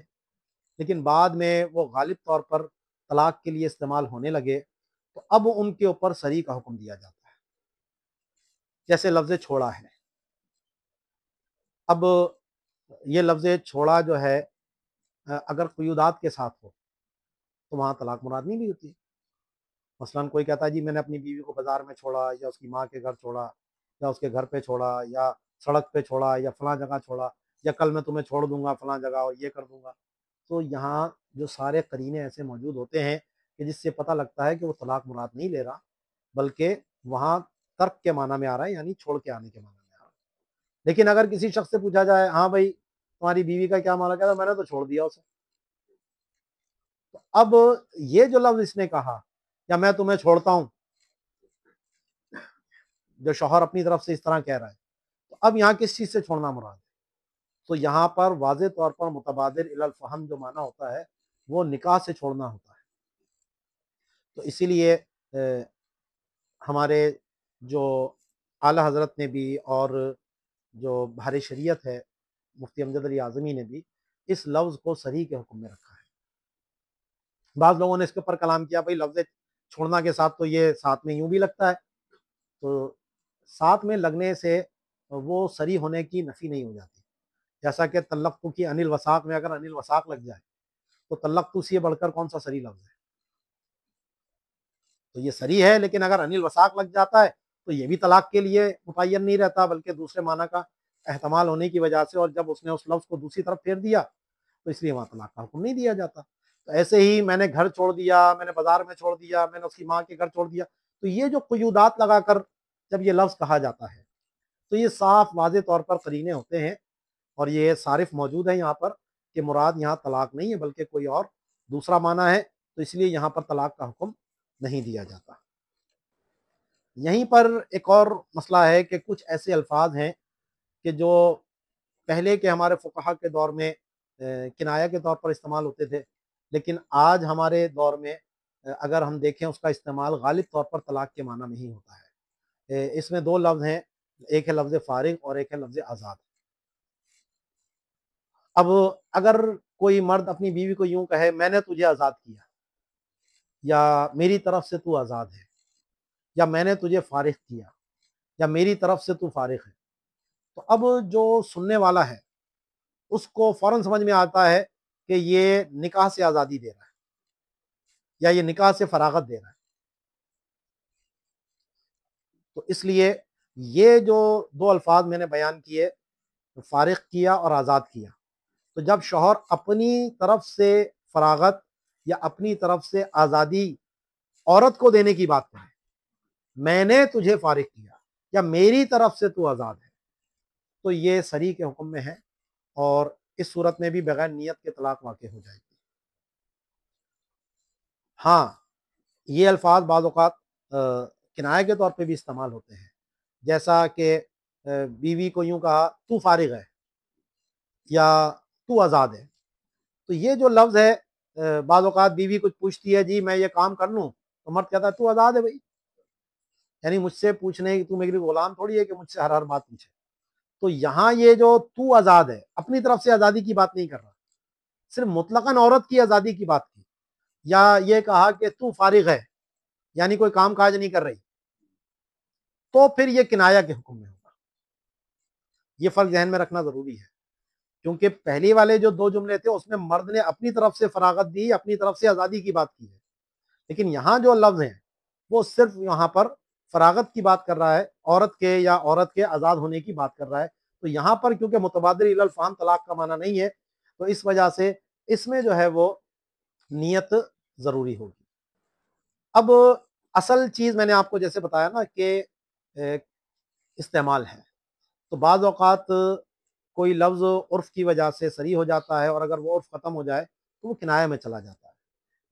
لیکن بعد میں وہ غالب طور پر طلاق کے لیے استعمال ہونے لگے، تو اب ان کے اوپر صریح کا حکم دیا جاتا ہے۔ جیسے لفظ چھوڑا ہے، اب یہ لفظ چھوڑا جو ہے اگر قیودات کے ساتھ ہو تو وہاں طلاق مراد نہیں بھی ہوتی۔ مثلا کوئی کہتا ہے جی میں نے اپنی بیوی کو بازار میں چھوڑا، یا اس کی ماں کے گھر چھوڑا، یا اس کے گھر پہ چھوڑا، یا سڑک پہ چھوڑا، یا فلاں جگہ چھوڑا، یا کل میں تمہیں چھوڑ دوں گا فلاں جگہ اور یہ کر دوں گا، تو یہاں جو سارے قرینے ایسے موجود ہوتے ہیں کہ جس سے پتہ لگتا ہے کہ وہ طلاق مراد نہیں لے رہا، بلکہ وہاں ترک کے معنی میں آ رہا ہے، یعنی چھوڑ کے آنے کے معنی میں آ رہا ہے۔ لیکن اگر کسی شخص سے پوچھا جائے ہاں بھائی تمہاری بیوی کا کیا معنی، کہتا میں نے تو چھوڑ دیا اسے، تو اب یہ جو لفظ اس نے کہا یا میں تمہیں چھوڑتا ہوں، جو شوہر اپنی طرف سے اس طرح کہہ رہا ہے، تو اب یہاں کس چیز سے چھوڑنا مراد ہے؟ تو یہاں پر واضح طور پر متبادر الی الفہم جو معنی ہوتا ہے وہ نکاح سے چھوڑنا ہوتا ہے۔ تو اسی لیے ہمارے جو اعلیٰ حضرت نے بھی اور جو بحر شریعت ہے مفتی امجد علی اعظمی نے بھی اس لفظ کو صریح کے حکم میں رکھا ہے۔ بعض لوگوں نے اس کے اوپر کلام کیا بھائی لفظ چھوڑنا کے ساتھ تو یہ ساتھ میں یوں بھی لگتا ہے، تو ساتھ میں لگنے سے وہ صریح ہونے کی نفی نہیں ہو جاتی۔ جیسا کہ طلقت کی عن الوثاق میں اگر عن الوثاق لگ جائے تو طلقت سے بڑھ کر کون سا صریح لفظ ہے؟ تو یہ صریح ہے، لیکن اگر انل وساق لگ جاتا ہے تو یہ بھی طلاق کے لیے متعین نہیں رہتا، بلکہ دوسرے معنی کا احتمال ہونے کی وجہ سے، اور جب اس نے اس لفظ کو دوسری طرف پھیر دیا تو اس لیے وہاں طلاق کا حکم نہیں دیا جاتا۔ تو ایسے ہی میں نے گھر چھوڑ دیا، میں نے بازار میں چھوڑ دیا، میں نے اس کی ماں کے گھر چھوڑ دیا، تو یہ جو قیودات لگا کر جب یہ لفظ کہا جاتا ہے تو یہ صاف واضح طور پر قرینے ہوتے ہیں، اور یہ صارف موجود ہے یہاں پر کہ مراد یہاں طلاق نہیں ہے بلکہ کوئی اور دوسرا معنی ہے، تو اس لیے یہاں پر طلاق کا حکم نہیں دیا جاتا۔ یہیں پر ایک اور مسئلہ ہے کہ کچھ ایسے الفاظ ہیں کہ جو پہلے کے ہمارے فقہا کے دور میں کنایہ کے طور پر استعمال ہوتے تھے، لیکن آج ہمارے دور میں اگر ہم دیکھیں اس کا استعمال غالب طور پر طلاق کے معنی میں ہی ہوتا ہے۔ اس میں دو لفظ ہیں، ایک ہے لفظ فارغ اور ایک ہے لفظ آزاد۔ اب اگر کوئی مرد اپنی بیوی کو یوں کہے میں نے تجھے آزاد کیا، یا میری طرف سے تو آزاد ہے، یا میں نے تجھے فارغ کیا، یا میری طرف سے تو فارغ ہے، تو اب جو سننے والا ہے اس کو فوراً سمجھ میں آتا ہے کہ یہ نکاح سے آزادی دے رہا ہے یا یہ نکاح سے فراغت دے رہا ہے۔ تو اس لیے یہ جو دو الفاظ میں نے بیان کیے، فارغ کیا اور آزاد کیا، تو جب شوہر اپنی طرف سے فراغت یا اپنی طرف سے آزادی عورت کو دینے کی بات کرے، میں نے تجھے فارغ کیا یا میری طرف سے تو آزاد ہے، تو یہ صریح کے حکم میں ہے، اور اس صورت میں بھی بغیر نیت کے طلاق واقع ہو جائے گی۔ ہاں، یہ الفاظ بعض اوقات کنایہ کے طور پہ بھی استعمال ہوتے ہیں، جیسا کہ بیوی کو یوں کہا تو فارغ ہے یا تو آزاد ہے، تو یہ جو لفظ ہے بعض اوقات بیوی کچھ پوچھتی ہے جی میں یہ کام کر لوں، تو مرد کہتا ہے تو آزاد ہے بھائی، یعنی مجھ سے پوچھنے تو میری غلام تھوڑی ہے کہ مجھ سے ہر بات پوچھے۔ تو یہاں یہ جو تو آزاد ہے اپنی طرف سے آزادی کی بات نہیں کر رہا، صرف مطلقاً عورت کی آزادی کی بات کی، یا یہ کہا کہ تو فارغ ہے یعنی کوئی کام کاج نہیں کر رہی، تو پھر یہ کنایہ کے حکم میں ہوگا۔ یہ فرق ذہن میں رکھنا ضروری ہے، کیونکہ پہلی والے جو دو جملے تھے اس میں مرد نے اپنی طرف سے فراغت دی، اپنی طرف سے آزادی کی بات کی ہے، لیکن یہاں جو لفظ ہیں وہ صرف یہاں پر فراغت کی بات کر رہا ہے، عورت کے یا عورت کے آزاد ہونے کی بات کر رہا ہے۔ تو یہاں پر کیونکہ متبادل الی الفہم طلاق کا معنی نہیں ہے، تو اس وجہ سے اس میں جو ہے وہ نیت ضروری ہوگی۔ اب اصل چیز میں نے آپ کو جیسے بتایا نا کہ استعمال ہے، تو بعض اوقات کوئی لفظ عرف کی وجہ سے صریح ہو جاتا ہے، اور اگر وہ عرف ختم ہو جائے تو وہ کنایہ میں چلا جاتا ہے۔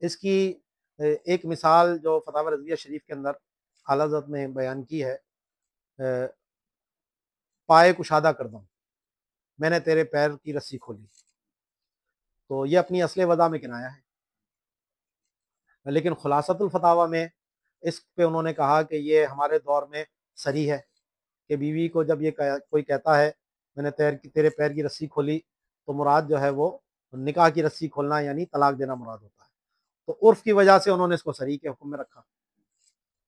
اس کی ایک مثال جو فتاوی رضویہ شریف کے اندر اعلیٰ حضرت نے بیان کی ہے، پائے کشادہ کر دوں، میں نے تیرے پیر کی رسی کھولی، تو یہ اپنی اصل وضع میں کنایہ ہے، لیکن خلاصۃ الفتاویٰ میں اس پہ انہوں نے کہا کہ یہ ہمارے دور میں صریح ہے کہ بیوی کو جب یہ کوئی کہتا ہے میں نے تیرے پیر کی رسی کھولی، تو مراد جو ہے وہ نکاح کی رسی کھولنا یعنی طلاق دینا مراد ہوتا ہے۔ تو عرف کی وجہ سے انہوں نے اس کو صریح کے حکم میں رکھا،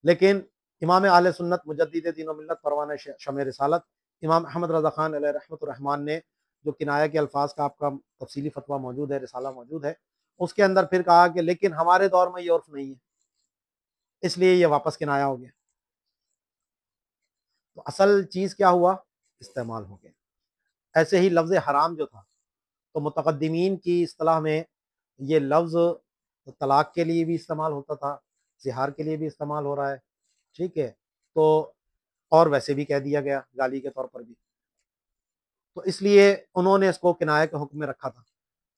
لیکن امام اہل سنت مجدد دین و ملت پروانہ شمع رسالت امام احمد رضا خان علیہ رحمۃ الرحمن نے جو کنایہ کے الفاظ کا آپ کا تفصیلی فتویٰ موجود ہے، رسالہ موجود ہے، اس کے اندر پھر کہا کہ لیکن ہمارے دور میں یہ عرف نہیں ہے، اس لیے یہ واپس کنایہ ہو گیا۔ تو اصل چیز کیا ہوا؟ استعمال ہو گیا۔ ایسے ہی لفظ حرام جو تھا، تو متقدمین کی اصطلاح میں یہ لفظ طلاق کے لیے بھی استعمال ہوتا تھا، زہار کے لیے بھی استعمال ہو رہا ہے، ٹھیک ہے، تو اور ویسے بھی کہہ دیا گیا گالی کے طور پر بھی، تو اس لیے انہوں نے اس کو کنایہ کے حکم میں رکھا تھا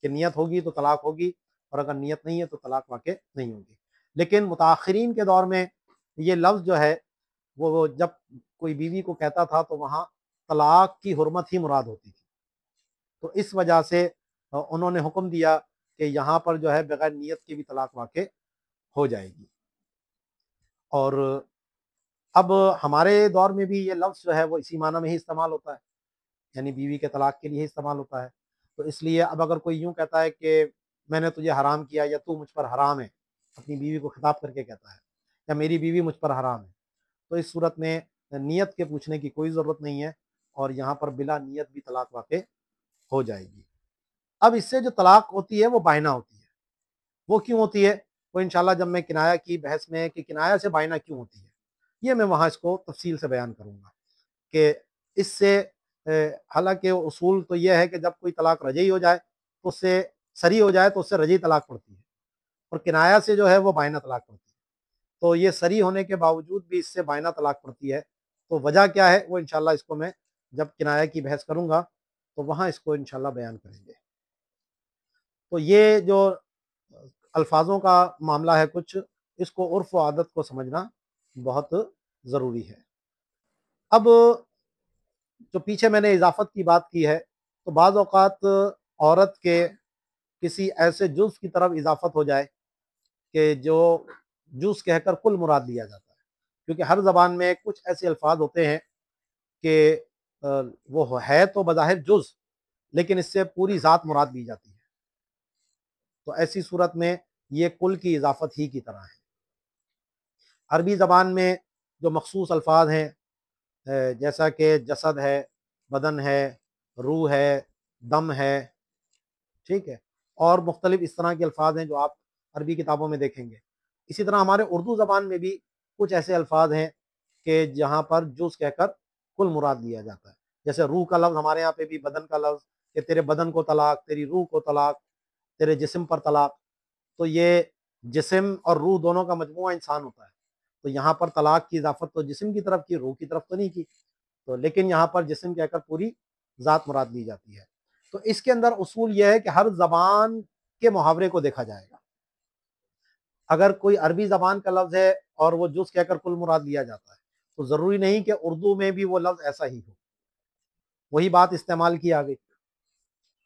کہ نیت ہوگی تو طلاق ہوگی، اور اگر نیت نہیں ہے تو طلاق واقع نہیں ہوگی۔ لیکن متاخرین کے دور میں یہ لفظ جو ہے وہ جب کوئی بیوی کو کہتا تھا تو وہاں طلاق کی حرمت ہی مراد ہوتی تھی، تو اس وجہ سے انہوں نے حکم دیا کہ یہاں پر جو ہے بغیر نیت کے بھی طلاق واقع ہو جائے گی۔ اور اب ہمارے دور میں بھی یہ لفظ جو ہے وہ اسی معنی میں ہی استعمال ہوتا ہے، یعنی بیوی کے طلاق کے لیے استعمال ہوتا ہے۔ تو اس لیے اب اگر کوئی یوں کہتا ہے کہ میں نے تجھے حرام کیا یا تو مجھ پر حرام ہے، اپنی بیوی کو خطاب کر کے کہتا ہے، یا میری بیوی مجھ پر حرام ہے، تو اس صورت میں نیت کے پوچھنے کی کوئی ضرورت نہیں ہے، اور یہاں پر بلا نیت بھی طلاق واقع ہو جائے گی۔ اب اس سے جو طلاق ہوتی ہے وہ بائنہ ہوتی ہے، وہ کیوں ہوتی ہے وہ انشاءاللہ جب میں کنایا کی بحث میں کہ کنایا سے بائنا کیوں ہوتی ہے یہ میں وہاں اس کو تفصیل سے بیان کروں گا کہ اس سے حالانکہ اصول تو یہ ہے کہ جب کوئی طلاق رجعی ہو جائے تو اس سے سری ہو جائے تو اس سے رجعی طلاق پڑتی ہے، اور کنایا سے جو ہے وہ بائنا طلاق پڑتی ہے۔ تو یہ سری ہونے کے باوجود بھی اس سے بائنا طلاق پڑتی ہے، تو وجہ کیا ہے وہ انشاءاللہ اس کو میں جب کنایا کی بحث کروں گا تو وہاں اس کو انشاءاللہ بیان کریں گے۔ تو یہ جو الفاظوں کا معاملہ ہے کچھ، اس کو عرف و عادت کو سمجھنا بہت ضروری ہے۔ اب جو پیچھے میں نے اضافت کی بات کی ہے، تو بعض اوقات عورت کے کسی ایسے جز کی طرف اضافت ہو جائے کہ جو جز کہہ کر کل مراد لیا جاتا ہے، کیونکہ ہر زبان میں کچھ ایسے الفاظ ہوتے ہیں کہ وہ ہے تو بظاہر جز لیکن اس سے پوری ذات مراد لی جاتی ہے، تو ایسی صورت میں یہ کل کی اضافت ہی کی طرح ہے۔ عربی زبان میں جو مخصوص الفاظ ہیں جیسا کہ جسد ہے، بدن ہے، روح ہے، دم ہے، ٹھیک ہے، اور مختلف اس طرح کے الفاظ ہیں جو آپ عربی کتابوں میں دیکھیں گے۔ اسی طرح ہمارے اردو زبان میں بھی کچھ ایسے الفاظ ہیں کہ جہاں پر جز کہہ کر کل مراد لیا جاتا ہے، جیسے روح کا لفظ ہمارے یہاں پہ بھی بدن کا لفظ کہ تیرے بدن کو طلاق، تیری روح کو طلاق، تیرے جسم پر طلاق، تو یہ جسم اور روح دونوں کا مجموعہ انسان ہوتا ہے، تو یہاں پر طلاق کی اضافت تو جسم کی طرف کی، روح کی طرف تو نہیں کی، تو لیکن یہاں پر جسم کہہ کر پوری ذات مراد لی جاتی ہے۔ تو اس کے اندر اصول یہ ہے کہ ہر زبان کے محاورے کو دیکھا جائے گا۔ اگر کوئی عربی زبان کا لفظ ہے اور وہ جز کہہ کر کل مراد لیا جاتا ہے تو ضروری نہیں کہ اردو میں بھی وہ لفظ ایسا ہی ہو، وہی بات استعمال کی آ گئی۔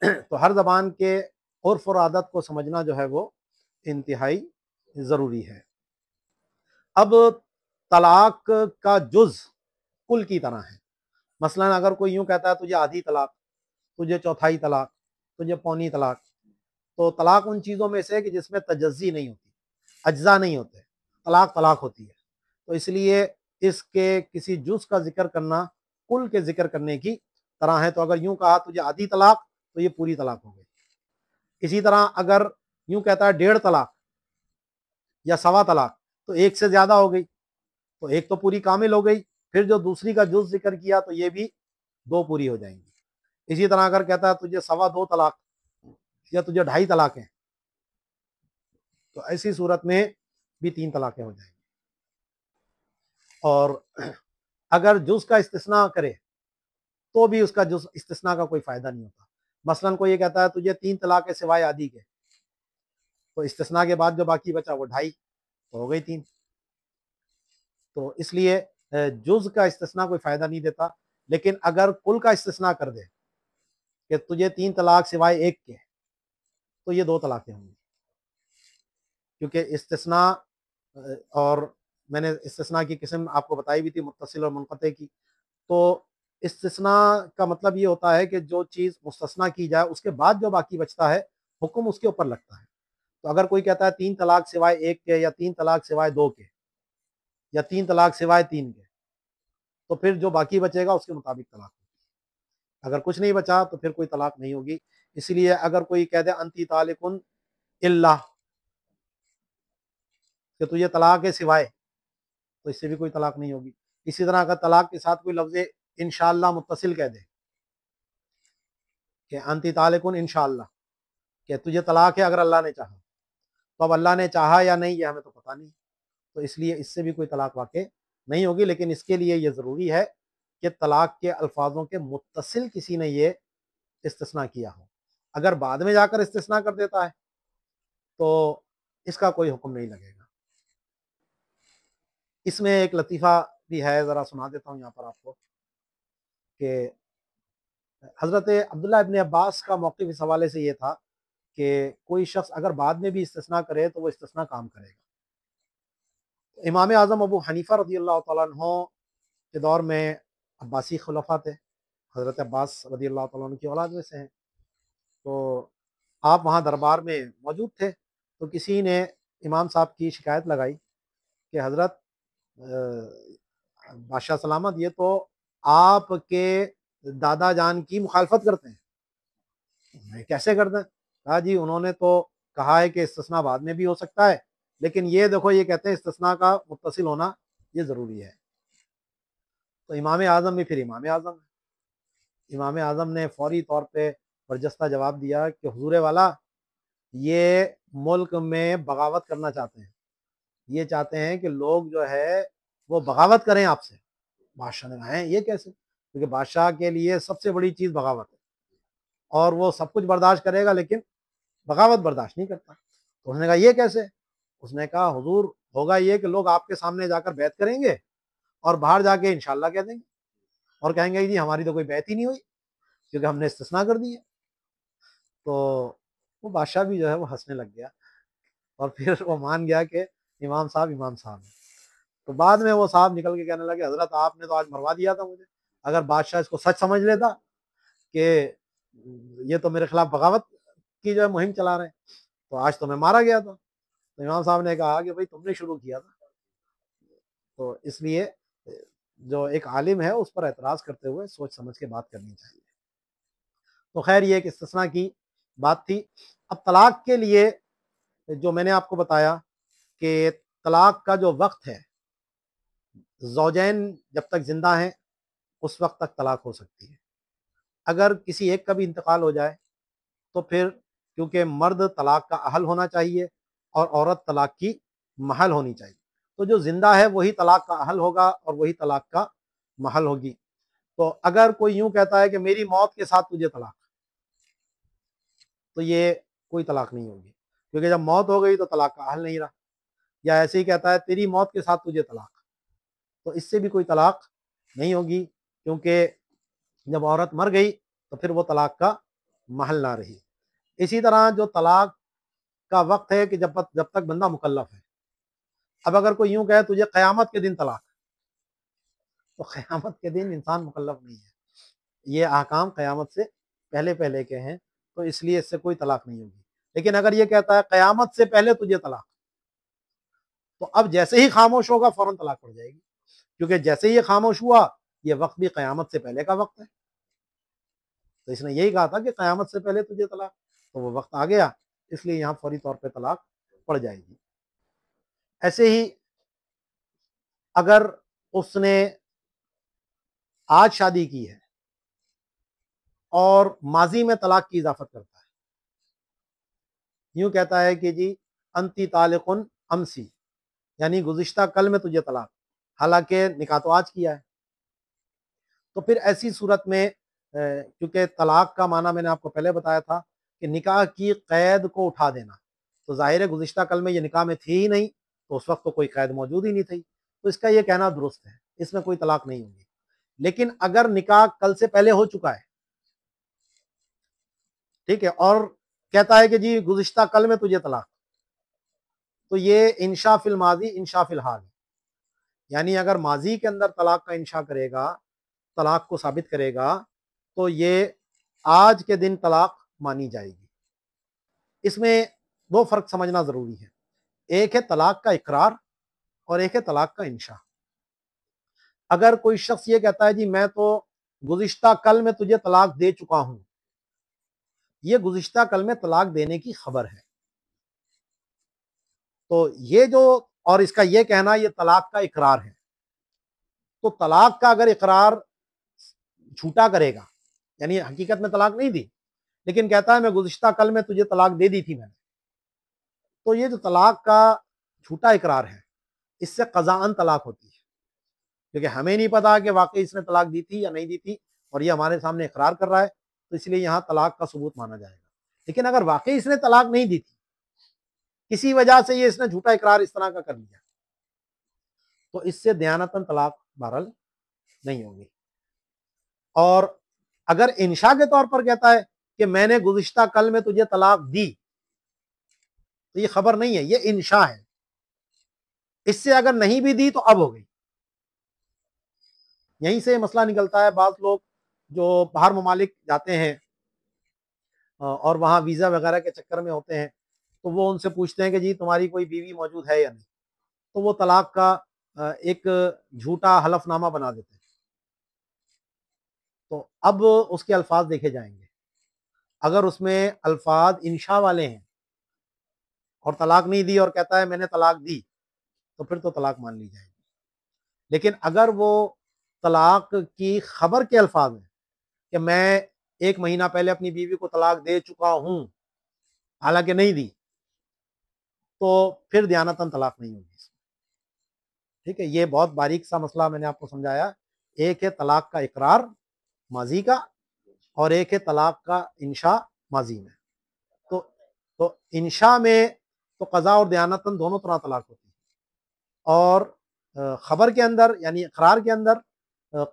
تو ہر زبان کے عرف اور عادت کو سمجھنا جو ہے وہ انتہائی ضروری ہے۔ اب طلاق کا جز کل کی طرح ہے، مثلا اگر کوئی یوں کہتا ہے تجھے آدھی طلاق، تجھے چوتھائی طلاق، تجھے پونی طلاق، تو طلاق ان چیزوں میں سے ہے کہ جس میں تجزی نہیں ہوتی، اجزا نہیں ہوتے، طلاق طلاق ہوتی ہے، تو اس لیے اس کے کسی جز کا ذکر کرنا کل کے ذکر کرنے کی طرح ہے۔ تو اگر یوں کہا تجھے آدھی طلاق تو یہ پوری طلاق ہو گئی۔ اسی طرح اگر یوں کہتا ہے 1.5 طلاق یا 1.25 طلاق تو ایک سے زیادہ ہو گئی، تو ایک تو پوری کامل ہو گئی، پھر جو دوسری کا جز ذکر کیا تو یہ بھی 2 پوری ہو جائیں گی۔ اسی طرح اگر کہتا ہے تجھے 2.25 طلاق یا تجھے 2.5 طلاقیں، تو ایسی صورت میں بھی 3 طلاقیں ہو جائیں گی۔ اور اگر جز کا استثناء کرے تو بھی اس کا جز استثناء کا کوئی فائدہ نہیں ہوتا۔ مثلا کوئی یہ کہتا ہے تجھے 3 طلاقیں سوائے آدھی کے، تو استثناء کے بعد جو باقی بچا وہ 2.5، تو ہو گئی 3۔ تو اس لیے جز کا استثناء کوئی فائدہ نہیں دیتا، لیکن اگر کل کا استثناء کر دے کہ تجھے 3 طلاق سوائے ایک کے، تو یہ 2 طلاقیں ہوں گی، کیونکہ استثناء اور میں نے استثناء کی قسم آپ کو بتائی بھی تھی، متصل اور منقطع کی۔ تو استثناء کا مطلب یہ ہوتا ہے کہ جو چیز مستثنیٰ کی جائے اس کے بعد جو باقی بچتا ہے حکم اس کے اوپر لگتا ہے۔ تو اگر کوئی کہتا ہے 3 طلاق سوائے ایک کے، یا 3 طلاق سوائے 2 کے، یا 3 طلاق سوائے 3 کے، تو پھر جو باقی بچے گا اس کے مطابق طلاق ہوگی۔ اگر کچھ نہیں بچا تو پھر کوئی طلاق نہیں ہوگی۔ اس لیے اگر کوئی کہہ دے انتی طالق الا، کہ تجھے طلاق ہے سوائے، تو اس سے بھی کوئی طلاق نہیں ہوگی۔ اسی طرح اگر طلاق کے ساتھ کوئی لفظ انشاءاللہ متصل کہہ دے کہ انتی طالق انشاءاللہ، کہ تجھے طلاق ہے اگر اللہ نے چاہا، تو اب اللہ نے چاہا یا نہیں یہ ہمیں تو پتہ نہیں، تو اس لیے اس سے بھی کوئی طلاق واقع نہیں ہوگی۔ لیکن اس کے لیے یہ ضروری ہے کہ طلاق کے الفاظوں کے متصل کسی نے یہ استثناء کیا ہو۔ اگر بعد میں جا کر استثناء کر دیتا ہے تو اس کا کوئی حکم نہیں لگے گا۔ اس میں ایک لطیفہ بھی ہے، ذرا سنا دیتا ہوں یہاں پر آپ کو، کہ حضرت عبداللہ ابن عباس کا موقف اس حوالے سے یہ تھا کہ کوئی شخص اگر بعد میں بھی استثناء کرے تو وہ استثناء کام کرے گا۔ امام اعظم ابو حنیفہ رضی اللہ تعالیٰ عنہ کے دور میں عباسی خلفاء تھے، حضرت عباس رضی اللہ تعالیٰ عنہ کی اولاد میں سے ہیں، تو آپ وہاں دربار میں موجود تھے، تو کسی نے امام صاحب کی شکایت لگائی کہ حضرت بادشاہ سلامت، یہ تو آپ کے دادا جان کی مخالفت کرتے ہیں۔ میں کیسے کرتے ہیں؟ کہا جی انہوں نے تو کہا ہے کہ استثناء بعد میں بھی ہو سکتا ہے، لیکن یہ دیکھو یہ کہتے ہیں استثناء کا متصل ہونا یہ ضروری ہے۔ تو امام اعظم بھی پھر امام اعظم ہے، امام اعظم نے فوری طور پہ برجستہ جواب دیا کہ حضور والا یہ ملک میں بغاوت کرنا چاہتے ہیں، یہ چاہتے ہیں کہ لوگ جو ہے وہ بغاوت کریں آپ سے۔ بادشاہ نے کہا ہے یہ کیسے؟ کیونکہ بادشاہ کے لیے سب سے بڑی چیز بغاوت ہے، اور وہ سب کچھ برداشت کرے گا لیکن بغاوت برداشت نہیں کرتا۔ تو اس نے کہا یہ کیسے؟ اس نے کہا حضور ہوگا یہ کہ لوگ آپ کے سامنے جا کر بیعت کریں گے اور باہر جا کے انشاءاللہ کہہ دیں گے اور کہیں گے جی ہماری تو کوئی بیعت ہی نہیں ہوئی کیونکہ ہم نے استثناء کر دی ہے۔ تو وہ بادشاہ بھی جو ہے وہ ہنسنے لگ گیا اور پھر وہ مان گیا کہ امام صاحب ہیں۔ تو بعد میں وہ صاحب نکل کے کہنے لگے حضرت آپ نے تو آج مروا دیا تھا مجھے، اگر بادشاہ اس کو سچ سمجھ لیتا کہ یہ تو میرے خلاف بغاوت کی جو ہے مہم چلا رہے ہیں تو آج تو میں مارا گیا تھا۔ تو امام صاحب نے کہا کہ بھائی تم نے شروع کیا تھا، تو اس لیے جو ایک عالم ہے اس پر اعتراض کرتے ہوئے سوچ سمجھ کے بات کرنی چاہیے۔ تو خیر یہ ایک استثناء کی بات تھی۔ اب طلاق کے لیے جو میں نے آپ کو بتایا کہ طلاق کا جو وقت ہے، زوجین جب تک زندہ ہیں اس وقت تک طلاق ہو سکتی ہے۔ اگر کسی ایک کا بھی انتقال ہو جائے تو پھر کیونکہ مرد طلاق کا اہل ہونا چاہیے اور عورت طلاق کی محل ہونی چاہیے، تو جو زندہ ہے وہی طلاق کا اہل ہوگا اور وہی طلاق کا محل ہوگی۔ تو اگر کوئی یوں کہتا ہے کہ میری موت کے ساتھ تجھے طلاق، تو یہ کوئی طلاق نہیں ہوگی، کیونکہ جب موت ہو گئی تو طلاق کا اہل نہیں رہا۔ یا ایسے ہی کہتا ہے تیری موت کے ساتھ تجھے طلاق، تو اس سے بھی کوئی طلاق نہیں ہوگی، کیونکہ جب عورت مر گئی تو پھر وہ طلاق کا محل نہ رہی۔ اسی طرح جو طلاق کا وقت ہے کہ جب تک بندہ مکلف ہے۔ اب اگر کوئی یوں کہے تجھے قیامت کے دن طلاق، تو قیامت کے دن انسان مکلف نہیں ہے، یہ احکام قیامت سے پہلے کے ہیں، تو اس لیے اس سے کوئی طلاق نہیں ہوگی۔ لیکن اگر یہ کہتا ہے قیامت سے پہلے تجھے طلاق، تو اب جیسے ہی خاموش ہوگا فوراً طلاق پڑ جائے گی، کیونکہ جیسے ہی یہ خاموش ہوا یہ وقت بھی قیامت سے پہلے کا وقت ہے۔ تو اس نے یہی کہا تھا کہ قیامت سے پہلے تجھے طلاق، تو وہ وقت آ گیا، اس لیے یہاں فوری طور پہ طلاق پڑ جائے گی۔ ایسے ہی اگر اس نے آج شادی کی ہے اور ماضی میں طلاق کی اضافت کرتا ہے، یوں کہتا ہے کہ جی انتی طالق امسی، یعنی گزشتہ کل میں تجھے طلاق، حالانکہ نکاح تو آج کیا ہے، تو پھر ایسی صورت میں کیونکہ طلاق کا معنی میں نے آپ کو پہلے بتایا تھا کہ نکاح کی قید کو اٹھا دینا، تو ظاہر ہے گزشتہ کل میں یہ نکاح میں تھی ہی نہیں، تو اس وقت تو کوئی قید موجود ہی نہیں تھی، تو اس کا یہ کہنا درست ہے، اس میں کوئی طلاق نہیں ہوگی۔ لیکن اگر نکاح کل سے پہلے ہو چکا ہے، ٹھیک ہے، اور کہتا ہے کہ جی گزشتہ کل میں تجھے طلاق، تو یہ انشاء فی الماضی انشاء فی الحال، یعنی اگر ماضی کے اندر طلاق کا انشاء کرے گا، طلاق کو ثابت کرے گا، تو یہ آج کے دن طلاق مانی جائے گی۔ اس میں دو فرق سمجھنا ضروری ہے، ایک ہے طلاق کا اقرار اور ایک ہے طلاق کا انشاء۔ اگر کوئی شخص یہ کہتا ہے جی میں تو گزشتہ کل میں تجھے طلاق دے چکا ہوں، یہ گزشتہ کل میں طلاق دینے کی خبر ہے، تو یہ جو اور اس کا یہ کہنا یہ طلاق کا اقرار ہے، تو طلاق کا اگر اقرار جھوٹا کرے گا، یعنی حقیقت میں طلاق نہیں دی لیکن کہتا ہے میں گزشتہ کل میں تجھے طلاق دے دی تھی میں نے، تو یہ جو طلاق کا جھوٹا اقرار ہے اس سے قضاءً طلاق ہوتی ہے، کیونکہ ہمیں نہیں پتا کہ واقعی اس نے طلاق دی تھی یا نہیں دی تھی، اور یہ ہمارے سامنے اقرار کر رہا ہے، تو اس لیے یہاں طلاق کا ثبوت مانا جائے گا۔ لیکن اگر واقعی اس نے طلاق نہیں دی تھی، کسی وجہ سے یہ اس نے جھوٹا اقرار اس طرح کا کر لیا، تو اس سے دیانتاً طلاق بہرحال نہیں ہوگی۔ اور اگر انشاء کے طور پر کہتا ہے کہ میں نے گزشتہ کل میں تجھے طلاق دی، تو یہ خبر نہیں ہے، یہ انشاء ہے، اس سے اگر نہیں بھی دی تو اب ہو گئی۔ یہیں سے مسئلہ نکلتا ہے، بعض لوگ جو باہر ممالک جاتے ہیں اور وہاں ویزا وغیرہ کے چکر میں ہوتے ہیں، تو وہ ان سے پوچھتے ہیں کہ جی تمہاری کوئی بیوی موجود ہے یا نہیں، تو وہ طلاق کا ایک جھوٹا حلف نامہ بنا دیتے ہیں، تو اب اس کے الفاظ دیکھے جائیں گے، اگر اس میں الفاظ انشاء والے ہیں اور طلاق نہیں دی اور کہتا ہے میں نے طلاق دی، تو پھر تو طلاق مان لی جائے گی۔ لیکن اگر وہ طلاق کی خبر کے الفاظ ہیں کہ میں 1 مہینہ پہلے اپنی بیوی کو طلاق دے چکا ہوں حالانکہ نہیں دی، تو پھر دیانتاً طلاق نہیں ہوگی اس میں۔ ٹھیک ہے، یہ بہت باریک سا مسئلہ میں نے آپ کو سمجھایا۔ ایک ہے طلاق کا اقرار ماضی کا، اور ایک ہے طلاق کا انشاء ماضی میں۔ تو تو انشاء میں تو قضا اور دیانتاً دونوں طرح طلاق ہوتی ہے، اور خبر کے اندر یعنی اقرار کے اندر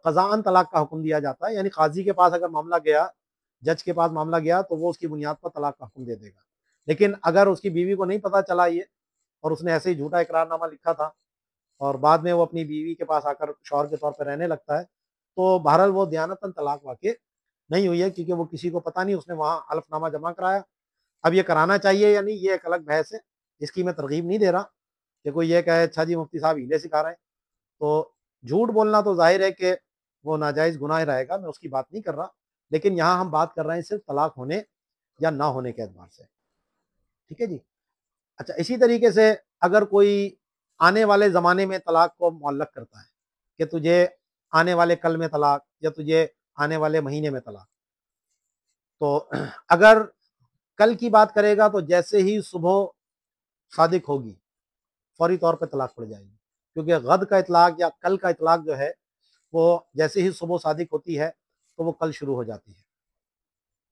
قضاءً طلاق کا حکم دیا جاتا ہے، یعنی قاضی کے پاس اگر معاملہ گیا، جج کے پاس معاملہ گیا، تو وہ اس کی بنیاد پر طلاق کا حکم دے دے گا۔ لیکن اگر اس کی بیوی کو نہیں پتہ چلا یہ، اور اس نے ایسے ہی جھوٹا اقرار نامہ لکھا تھا، اور بعد میں وہ اپنی بیوی کے پاس آ کر شوہر کے طور پہ رہنے لگتا ہے، تو بہرحال وہ دیانتاً طلاق واقع نہیں ہوئی ہے، کیونکہ وہ کسی کو پتہ نہیں، اس نے وہاں حلف نامہ جمع کرایا۔ اب یہ کرانا چاہیے یا نہیں، یہ ایک الگ بحث ہے، اس کی میں ترغیب نہیں دے رہا کہ کوئی یہ کہے اچھا جی مفتی صاحب ہیلے سکھا رہے ہیں۔ تو جھوٹ بولنا تو ظاہر ہے کہ وہ ناجائز گناہ رہے گا، میں اس کی بات نہیں کر رہا، لیکن یہاں ہم بات کر رہے ہیں صرف طلاق ہونے یا نہ ہونے کے اعتبار سے۔ ٹھیک ہے جی۔ اچھا، اسی طریقے سے اگر کوئی آنے والے زمانے میں طلاق کو معلق کرتا ہے کہ تجھے آنے والے کل میں طلاق، یا تجھے آنے والے مہینے میں طلاق، تو اگر کل کی بات کرے گا تو جیسے ہی صبح صادق ہوگی فوری طور پہ طلاق پڑ جائے گی، کیونکہ غد کا اطلاق یا کل کا اطلاق جو ہے وہ جیسے ہی صبح صادق ہوتی ہے تو وہ کل شروع ہو جاتی ہے۔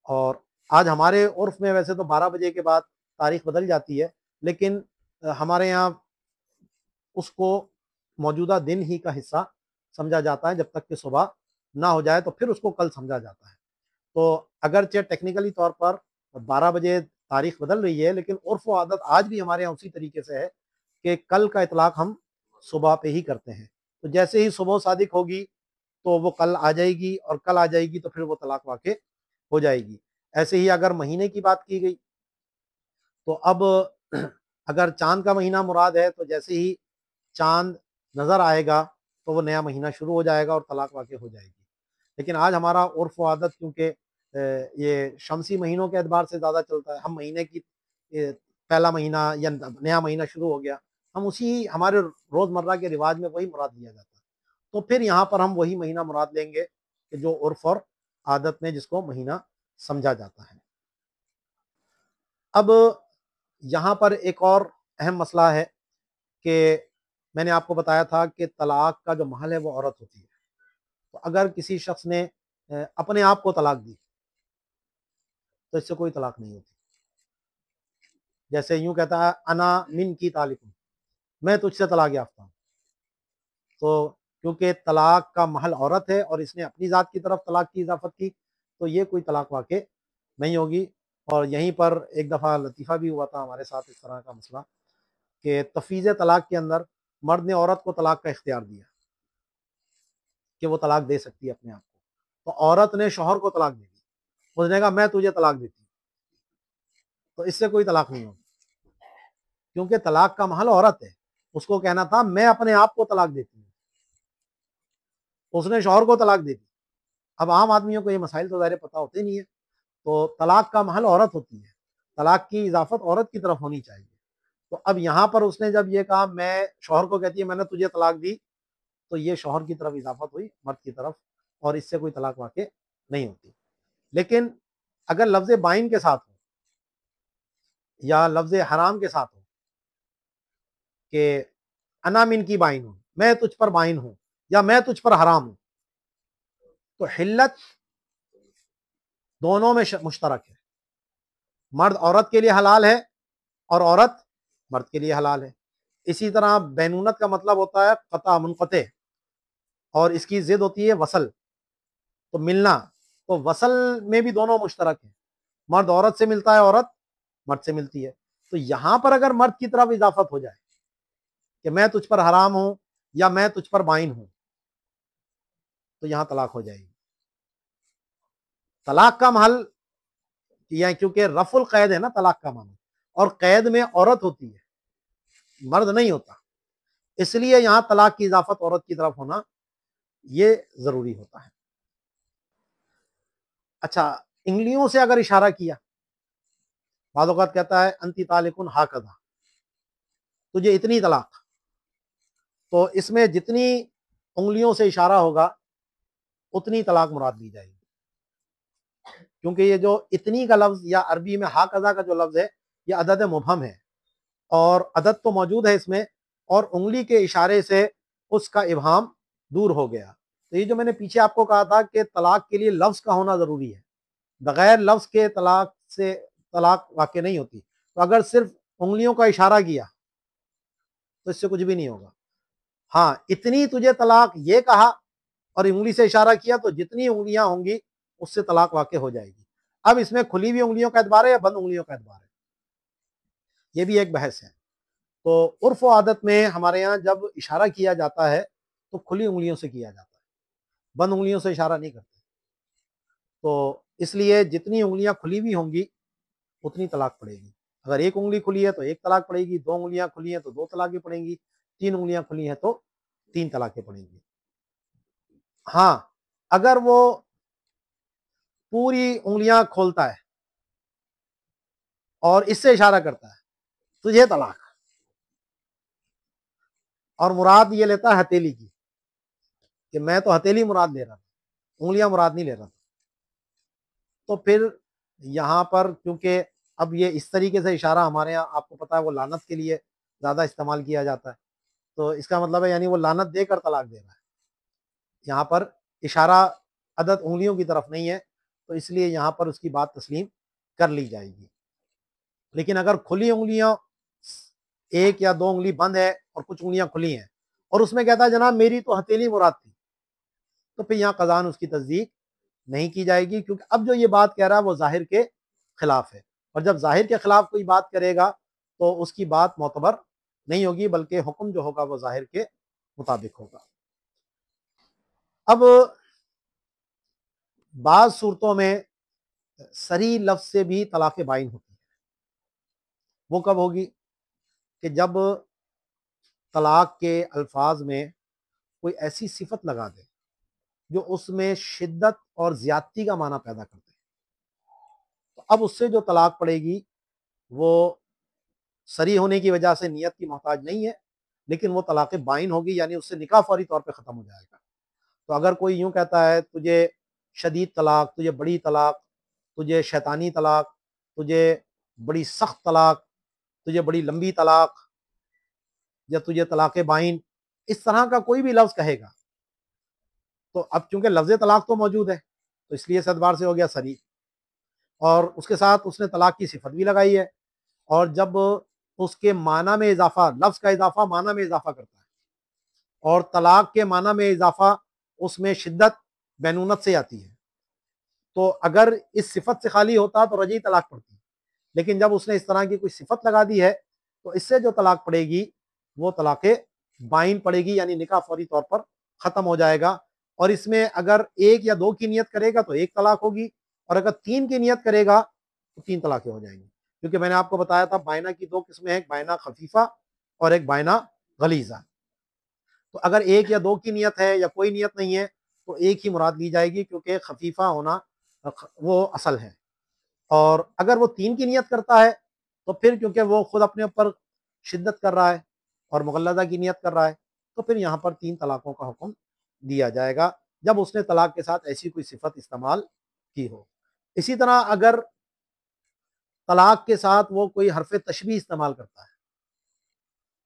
اور آج ہمارے عرف میں ویسے تو 12 بجے کے بعد تاریخ بدل جاتی ہے، لیکن ہمارے یہاں اس کو موجودہ دن ہی کا حصہ سمجھا جاتا ہے، جب تک کہ صبح نہ ہو جائے تو پھر اس کو کل سمجھا جاتا ہے۔ تو اگرچہ ٹیکنیکلی طور پر 12 بجے تاریخ بدل رہی ہے، لیکن عرف و عادت آج بھی ہمارے یہاں اسی طریقے سے ہے کہ کل کا اطلاق ہم صبح پہ ہی کرتے ہیں۔ تو جیسے ہی صبح صادق ہوگی تو وہ کل آ جائے گی، اور کل آ جائے گی تو پھر وہ طلاق واقع ہو جائے گی۔ ایسے ہی اگر مہینے کی بات کی گئی تو اب اگر چاند کا مہینہ مراد ہے تو جیسے ہی چاند نظر آئے گا تو وہ نیا مہینہ شروع ہو جائے گا اور طلاق واقع ہو جائے گی۔ لیکن آج ہمارا عرف و عادت کیونکہ یہ شمسی مہینوں کے اعتبار سے زیادہ چلتا ہے، ہم مہینے کی پہلا مہینہ یا نیا مہینہ شروع ہو گیا، ہم اسی ہمارے روزمرہ کے رواج میں وہی مراد لیا جاتا ہے، تو پھر یہاں پر ہم وہی مہینہ مراد لیں گے کہ جو عرف اور عادت میں جس کو مہینہ سمجھا جاتا ہے۔ اب یہاں پر ایک اور اہم مسئلہ ہے کہ میں نے آپ کو بتایا تھا کہ طلاق کا جو محل ہے وہ عورت ہوتی ہے۔ تو اگر کسی شخص نے اپنے آپ کو طلاق دی تو اس سے کوئی طلاق نہیں ہوتی۔ جیسے یوں کہتا ہے انا من کی طالق ہوں، میں تجھ سے طلاق یافتہ ہوں، تو کیونکہ طلاق کا محل عورت ہے اور اس نے اپنی ذات کی طرف طلاق کی اضافت کی، تو یہ کوئی طلاق واقع نہیں ہوگی۔ اور یہیں پر ایک دفعہ لطیفہ بھی ہوا تھا ہمارے ساتھ اس طرح کا مسئلہ کہ تفویض طلاق کے اندر مرد نے عورت کو طلاق کا اختیار دیا کہ وہ طلاق دے سکتی ہے اپنے آپ کو، تو عورت نے شوہر کو طلاق دے دی، اس نے کہا میں تجھے طلاق دیتی ہوں، تو اس سے کوئی طلاق نہیں ہوگی، کیونکہ طلاق کا محل عورت ہے، اس کو کہنا تھا میں اپنے آپ کو طلاق دیتی ہوں، اس نے شوہر کو طلاق دے دی۔ اب عام آدمیوں کو یہ مسائل تو ظاہر پتہ ہوتے نہیں ہے، تو طلاق کا محل عورت ہوتی ہے، طلاق کی اضافت عورت کی طرف ہونی چاہیے۔ تو اب یہاں پر اس نے جب یہ کہا میں شوہر کو کہتی ہے میں نے تجھے طلاق دی، تو یہ شوہر کی طرف اضافت ہوئی مرد کی طرف، اور اس سے کوئی طلاق واقع نہیں ہوتی۔ لیکن اگر لفظ بائن کے ساتھ ہو یا لفظ حرام کے ساتھ ہو کہ انا من کی بائن ہوں، میں تجھ پر بائن ہوں یا میں تجھ پر حرام ہوں، تو حلت دونوں میں مشترک ہے، مرد عورت کے لیے حلال ہے اور عورت مرد کے لیے حلال ہے۔ اسی طرح بینونت کا مطلب ہوتا ہے قطع منقطع، اور اس کی ضد ہوتی ہے وصل، تو ملنا، تو وصل میں بھی دونوں مشترک ہیں، مرد عورت سے ملتا ہے، عورت مرد سے ملتی ہے۔ تو یہاں پر اگر مرد کی طرف اضافت ہو جائے کہ میں تجھ پر حرام ہوں یا میں تجھ پر بائن ہوں، تو یہاں طلاق ہو جائے گی۔ طلاق کا محل یا کیونکہ رفع القید ہے نا طلاق کا معنی، اور قید میں عورت ہوتی ہے، مرد نہیں ہوتا، اس لیے یہاں طلاق کی اضافت عورت کی طرف ہونا یہ ضروری ہوتا ہے۔ اچھا، انگلیوں سے اگر اشارہ کیا، بعض اوقات کہتا ہے انتی طالقن ہاکذا، تجھے اتنی طلاق، تو اس میں جتنی انگلیوں سے اشارہ ہوگا اتنی طلاق مراد لی جائے گی، کیونکہ یہ جو اتنی کا لفظ یا عربی میں ہاکذا کا جو لفظ ہے یہ عدد مبہم ہے، اور عدد تو موجود ہے اس میں، اور انگلی کے اشارے سے اس کا ابہام دور ہو گیا۔ تو یہ جو میں نے پیچھے آپ کو کہا تھا کہ طلاق کے لیے لفظ کا ہونا ضروری ہے، بغیر لفظ کے طلاق سے طلاق واقع نہیں ہوتی، تو اگر صرف انگلیوں کا اشارہ کیا تو اس سے کچھ بھی نہیں ہوگا۔ ہاں، اتنی تجھے طلاق یہ کہا اور انگلی سے اشارہ کیا تو جتنی انگلیاں ہوں گی اس سے طلاق واقع ہو جائے گی۔ اب اس میں کھلی ہوئی انگلیوں کا اعتبار ہے یا بند انگلیوں کا اعتبار ہے، یہ بھی ایک بحث ہے۔ تو عرف و عادت میں ہمارے ہاں جب اشارہ کیا جاتا ہے تو کھلی انگلیوں سے کیا جاتا ہے، بند انگلیوں سے اشارہ نہیں کرتے، تو اس لیے جتنی انگلیاں کھلی ہوئی ہوں گی اتنی طلاق پڑے گی۔ اگر ایک انگلی کھلی ہے تو ایک طلاق پڑے گی، دو انگلیاں کھلی ہیں تو دو طلاقیں پڑیں گی، تین انگلیاں کھلی ہیں تو تین طلاقیں پڑیں گی۔ ہاں، اگر وہ پوری انگلیاں کھولتا ہے اور اس سے اشارہ کرتا ہے تجھے طلاق، اور مراد یہ لیتا ہے ہتھیلی کی، کہ میں تو ہتھیلی مراد لے رہا تھا، انگلیاں مراد نہیں لے رہا تھا، تو پھر یہاں پر کیونکہ اب یہ اس طریقے سے اشارہ ہمارے یہاں آپ کو پتا ہے وہ لعنت کے لیے زیادہ استعمال کیا جاتا ہے، تو اس کا مطلب ہے یعنی وہ لعنت دے کر طلاق دے رہا ہے، یہاں پر اشارہ عدد انگلیوں کی طرف نہیں ہے، تو اس لیے یہاں پر اس کی بات تسلیم کر لی جائے گی۔ لیکن اگر کھلی انگلیاں ایک یا دو انگلی بند ہے اور کچھ انگلیاں کھلی ہیں اور اس میں کہتا ہے جناب میری تو ہتھیلی مراد تھی، تو پھر یہاں قضاءً اس کی تصدیق نہیں کی جائے گی، کیونکہ اب جو یہ بات کہہ رہا ہے وہ ظاہر کے خلاف ہے، اور جب ظاہر کے خلاف کوئی بات کرے گا تو اس کی بات معتبر نہیں ہوگی، بلکہ حکم جو ہوگا وہ ظاہر کے مطابق ہوگا۔ اب بعض صورتوں میں صریح لفظ سے بھی طلاق بائن ہوتی ہے، وہ کب ہوگی؟ کہ جب طلاق کے الفاظ میں کوئی ایسی صفت لگا دے جو اس میں شدت اور زیادتی کا معنی پیدا کرتے ہیں، تو اب اس سے جو طلاق پڑے گی وہ صریح ہونے کی وجہ سے نیت کی محتاج نہیں ہے، لیکن وہ طلاق بائن ہوگی، یعنی اس سے نکاح فوری طور پہ ختم ہو جائے گا۔ تو اگر کوئی یوں کہتا ہے تجھے شدید طلاق، تجھے بڑی طلاق، تجھے شیطانی طلاق، تجھے بڑی سخت طلاق، تجھے بڑی لمبی طلاق، یا تجھے طلاق بائن، اس طرح کا کوئی بھی لفظ کہے گا تو اب چونکہ لفظ طلاق تو موجود ہے تو اس لیے اس اعتبار سے ہو گیا صریح، اور اس کے ساتھ اس نے طلاق کی صفت بھی لگائی ہے، اور جب اس کے معنی میں اضافہ، لفظ کا اضافہ معنی میں اضافہ کرتا ہے، اور طلاق کے معنی میں اضافہ اس میں شدت بینونت سے آتی ہے، تو اگر اس صفت سے خالی ہوتا تو رجعی طلاق پڑتی، لیکن جب اس نے اس طرح کی کوئی صفت لگا دی ہے تو اس سے جو طلاق پڑے گی وہ طلاق بائن پڑے گی، یعنی نکاح فوری طور پر ختم ہو جائے گا۔ اور اس میں اگر ایک یا دو کی نیت کرے گا تو ایک طلاق ہوگی، اور اگر تین کی نیت کرے گا تو تین طلاقیں ہو جائیں گی، کیونکہ میں نے آپ کو بتایا تھا بائنہ کی دو قسمیں ہیں، ایک بائنہ خفیفہ اور ایک بائنہ غلیظہ۔ تو اگر ایک یا دو کی نیت ہے یا کوئی نیت نہیں ہے تو ایک ہی مراد لی جائے گی، کیونکہ خفیفہ ہونا وہ اصل ہے، اور اگر وہ تین کی نیت کرتا ہے تو پھر کیونکہ وہ خود اپنے اوپر شدت کر رہا ہے اور مغلظہ کی نیت کر رہا ہے تو پھر یہاں پر تین طلاقوں کا حکم دیا جائے گا جب اس نے طلاق کے ساتھ ایسی کوئی صفت استعمال کی ہو۔ اسی طرح اگر طلاق کے ساتھ وہ کوئی حرف تشبیہ استعمال کرتا ہے،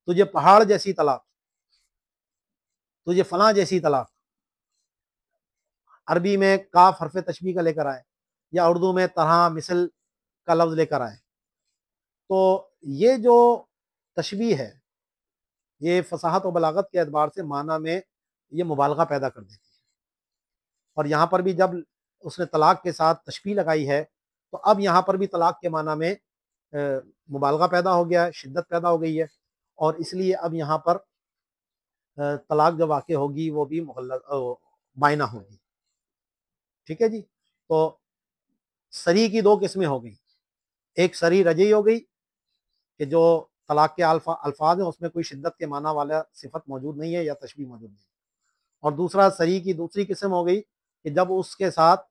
تجھے پہاڑ جیسی طلاق، تجھے فلاں جیسی طلاق، عربی میں کاف حرف تشبیہ کا لے کر آئے یا اردو میں طرح مثل کا لفظ لے کر آئے، تو یہ جو تشبیہ ہے یہ فصاحت و بلاغت کے اعتبار سے معنی میں یہ مبالغہ پیدا کر دیتی ہے، اور یہاں پر بھی جب اس نے طلاق کے ساتھ تشبیہ لگائی ہے تو اب یہاں پر بھی طلاق کے معنی میں مبالغہ پیدا ہو گیا ہے، شدت پیدا ہو گئی ہے، اور اس لیے اب یہاں پر طلاق جو واقع ہوگی وہ بھی بائنہ ہوگی۔ ٹھیک ہے جی، تو صریح کی دو قسمیں ہو گئی، ایک صریح رجعی ہو گئی کہ جو طلاق کے الفاظ ہیں اس میں کوئی شدت کے معنی والا صفت موجود نہیں ہے یا تشبیہ موجود نہیں ہے، اور دوسرا صریح کی دوسری قسم ہو گئی کہ جب اس کے ساتھ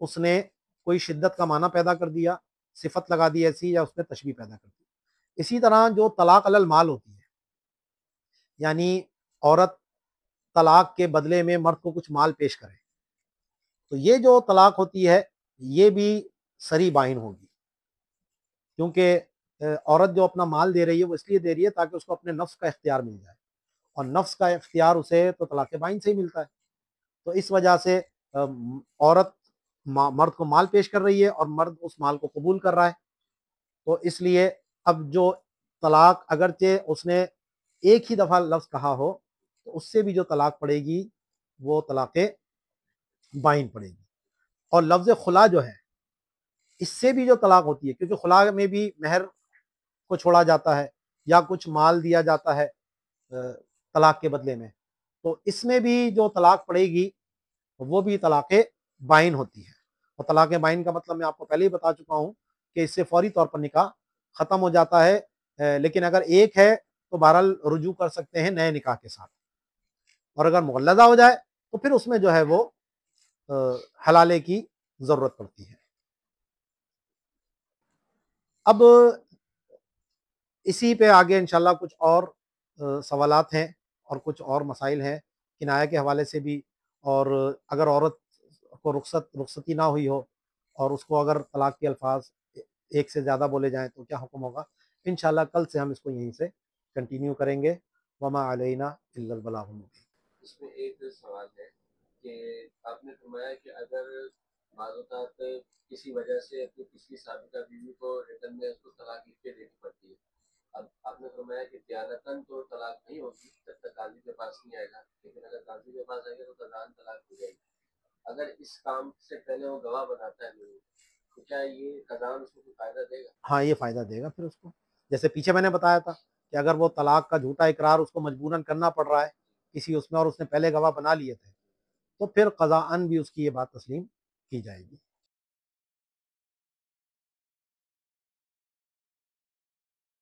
اس نے کوئی شدت کا معنی پیدا کر دیا، صفت لگا دی ایسی، یا اس میں تشبیہ پیدا کر دی۔ اسی طرح جو طلاق علی المال ہوتی ہے، یعنی عورت طلاق کے بدلے میں مرد کو کچھ مال پیش کرے، تو یہ جو طلاق ہوتی ہے یہ بھی سری بائن ہوگی، کیونکہ عورت جو اپنا مال دے رہی ہے وہ اس لیے دے رہی ہے تاکہ اس کو اپنے نفس کا اختیار مل جائے، اور نفس کا اختیار اسے تو طلاق بائن سے ہی ملتا ہے۔ تو اس وجہ سے عورت مرد کو مال پیش کر رہی ہے اور مرد اس مال کو قبول کر رہا ہے، تو اس لیے اب جو طلاق اگرچہ اس نے ایک ہی دفعہ لفظ کہا ہو تو اس سے بھی جو طلاق پڑے گی وہ طلاق بائن پڑے گی۔ اور لفظ خلا جو ہے اس سے بھی جو طلاق ہوتی ہے، کیونکہ خلا میں بھی مہر کو چھوڑا جاتا ہے یا کچھ مال دیا جاتا ہے طلاق کے بدلے میں، تو اس میں بھی جو طلاق پڑے گی وہ بھی طلاق بائن ہوتی ہے۔ اور طلاق بائن کا مطلب میں آپ کو پہلے ہی بتا چکا ہوں کہ اس سے فوری طور پر نکاح ختم ہو جاتا ہے، لیکن اگر ایک ہے تو بہرحال رجوع کر سکتے ہیں نئے نکاح کے ساتھ، اور اگر مغلظہ ہو جائے تو پھر اس میں جو ہے وہ حلالے کی ضرورت پڑتی ہے۔ اب اسی پہ آگے انشاءاللہ کچھ اور سوالات ہیں اور کچھ اور مسائل ہیں کنایہ کے حوالے سے بھی، اور اگر عورت کو رخصتی نہ ہوئی ہو اور اس کو اگر طلاق کے الفاظ ایک سے زیادہ بولے جائیں تو کیا حکم ہوگا، انشاءاللہ کل سے ہم اس کو یہیں سے کنٹینیو کریں گے۔ وما علینا الا البلاغ المبین۔ اس میں ایک سوال ہے کہ آپ نے فرمایا کہ اگر بعض اوقات کسی وجہ سے اپنی پچھلی سابقہ بیوی کو ریٹرن میں اس کو طلاق لکھ کے دینی پڑتی ہے، اب آپ نے فرمایا کہ دیانتاً تو طلاق نہیں ہوگی جب تک قاضی کے پاس نہیں آئے گا، لیکن اگر قاضی کے پاس آئے گا تو قضاً طلاق ہو جائے گی۔ اگر اس کام سے پہلے وہ گواہ بناتا ہے لوگوں تو کیا یہ قضاً اس کو کوئی فائدہ دے گا؟ ہاں یہ فائدہ دے گا پھر اس کو، جیسے پیچھے میں نے بتایا تھا کہ اگر وہ طلاق کا جھوٹا اقرار اس کو مجبوراً کرنا پڑ رہا ہے کسی اس میں اور اس نے پہلے گواہ بنا لیے تھے تو پھر قضاءً بھی اس کی یہ بات تسلیم کی جائے گی۔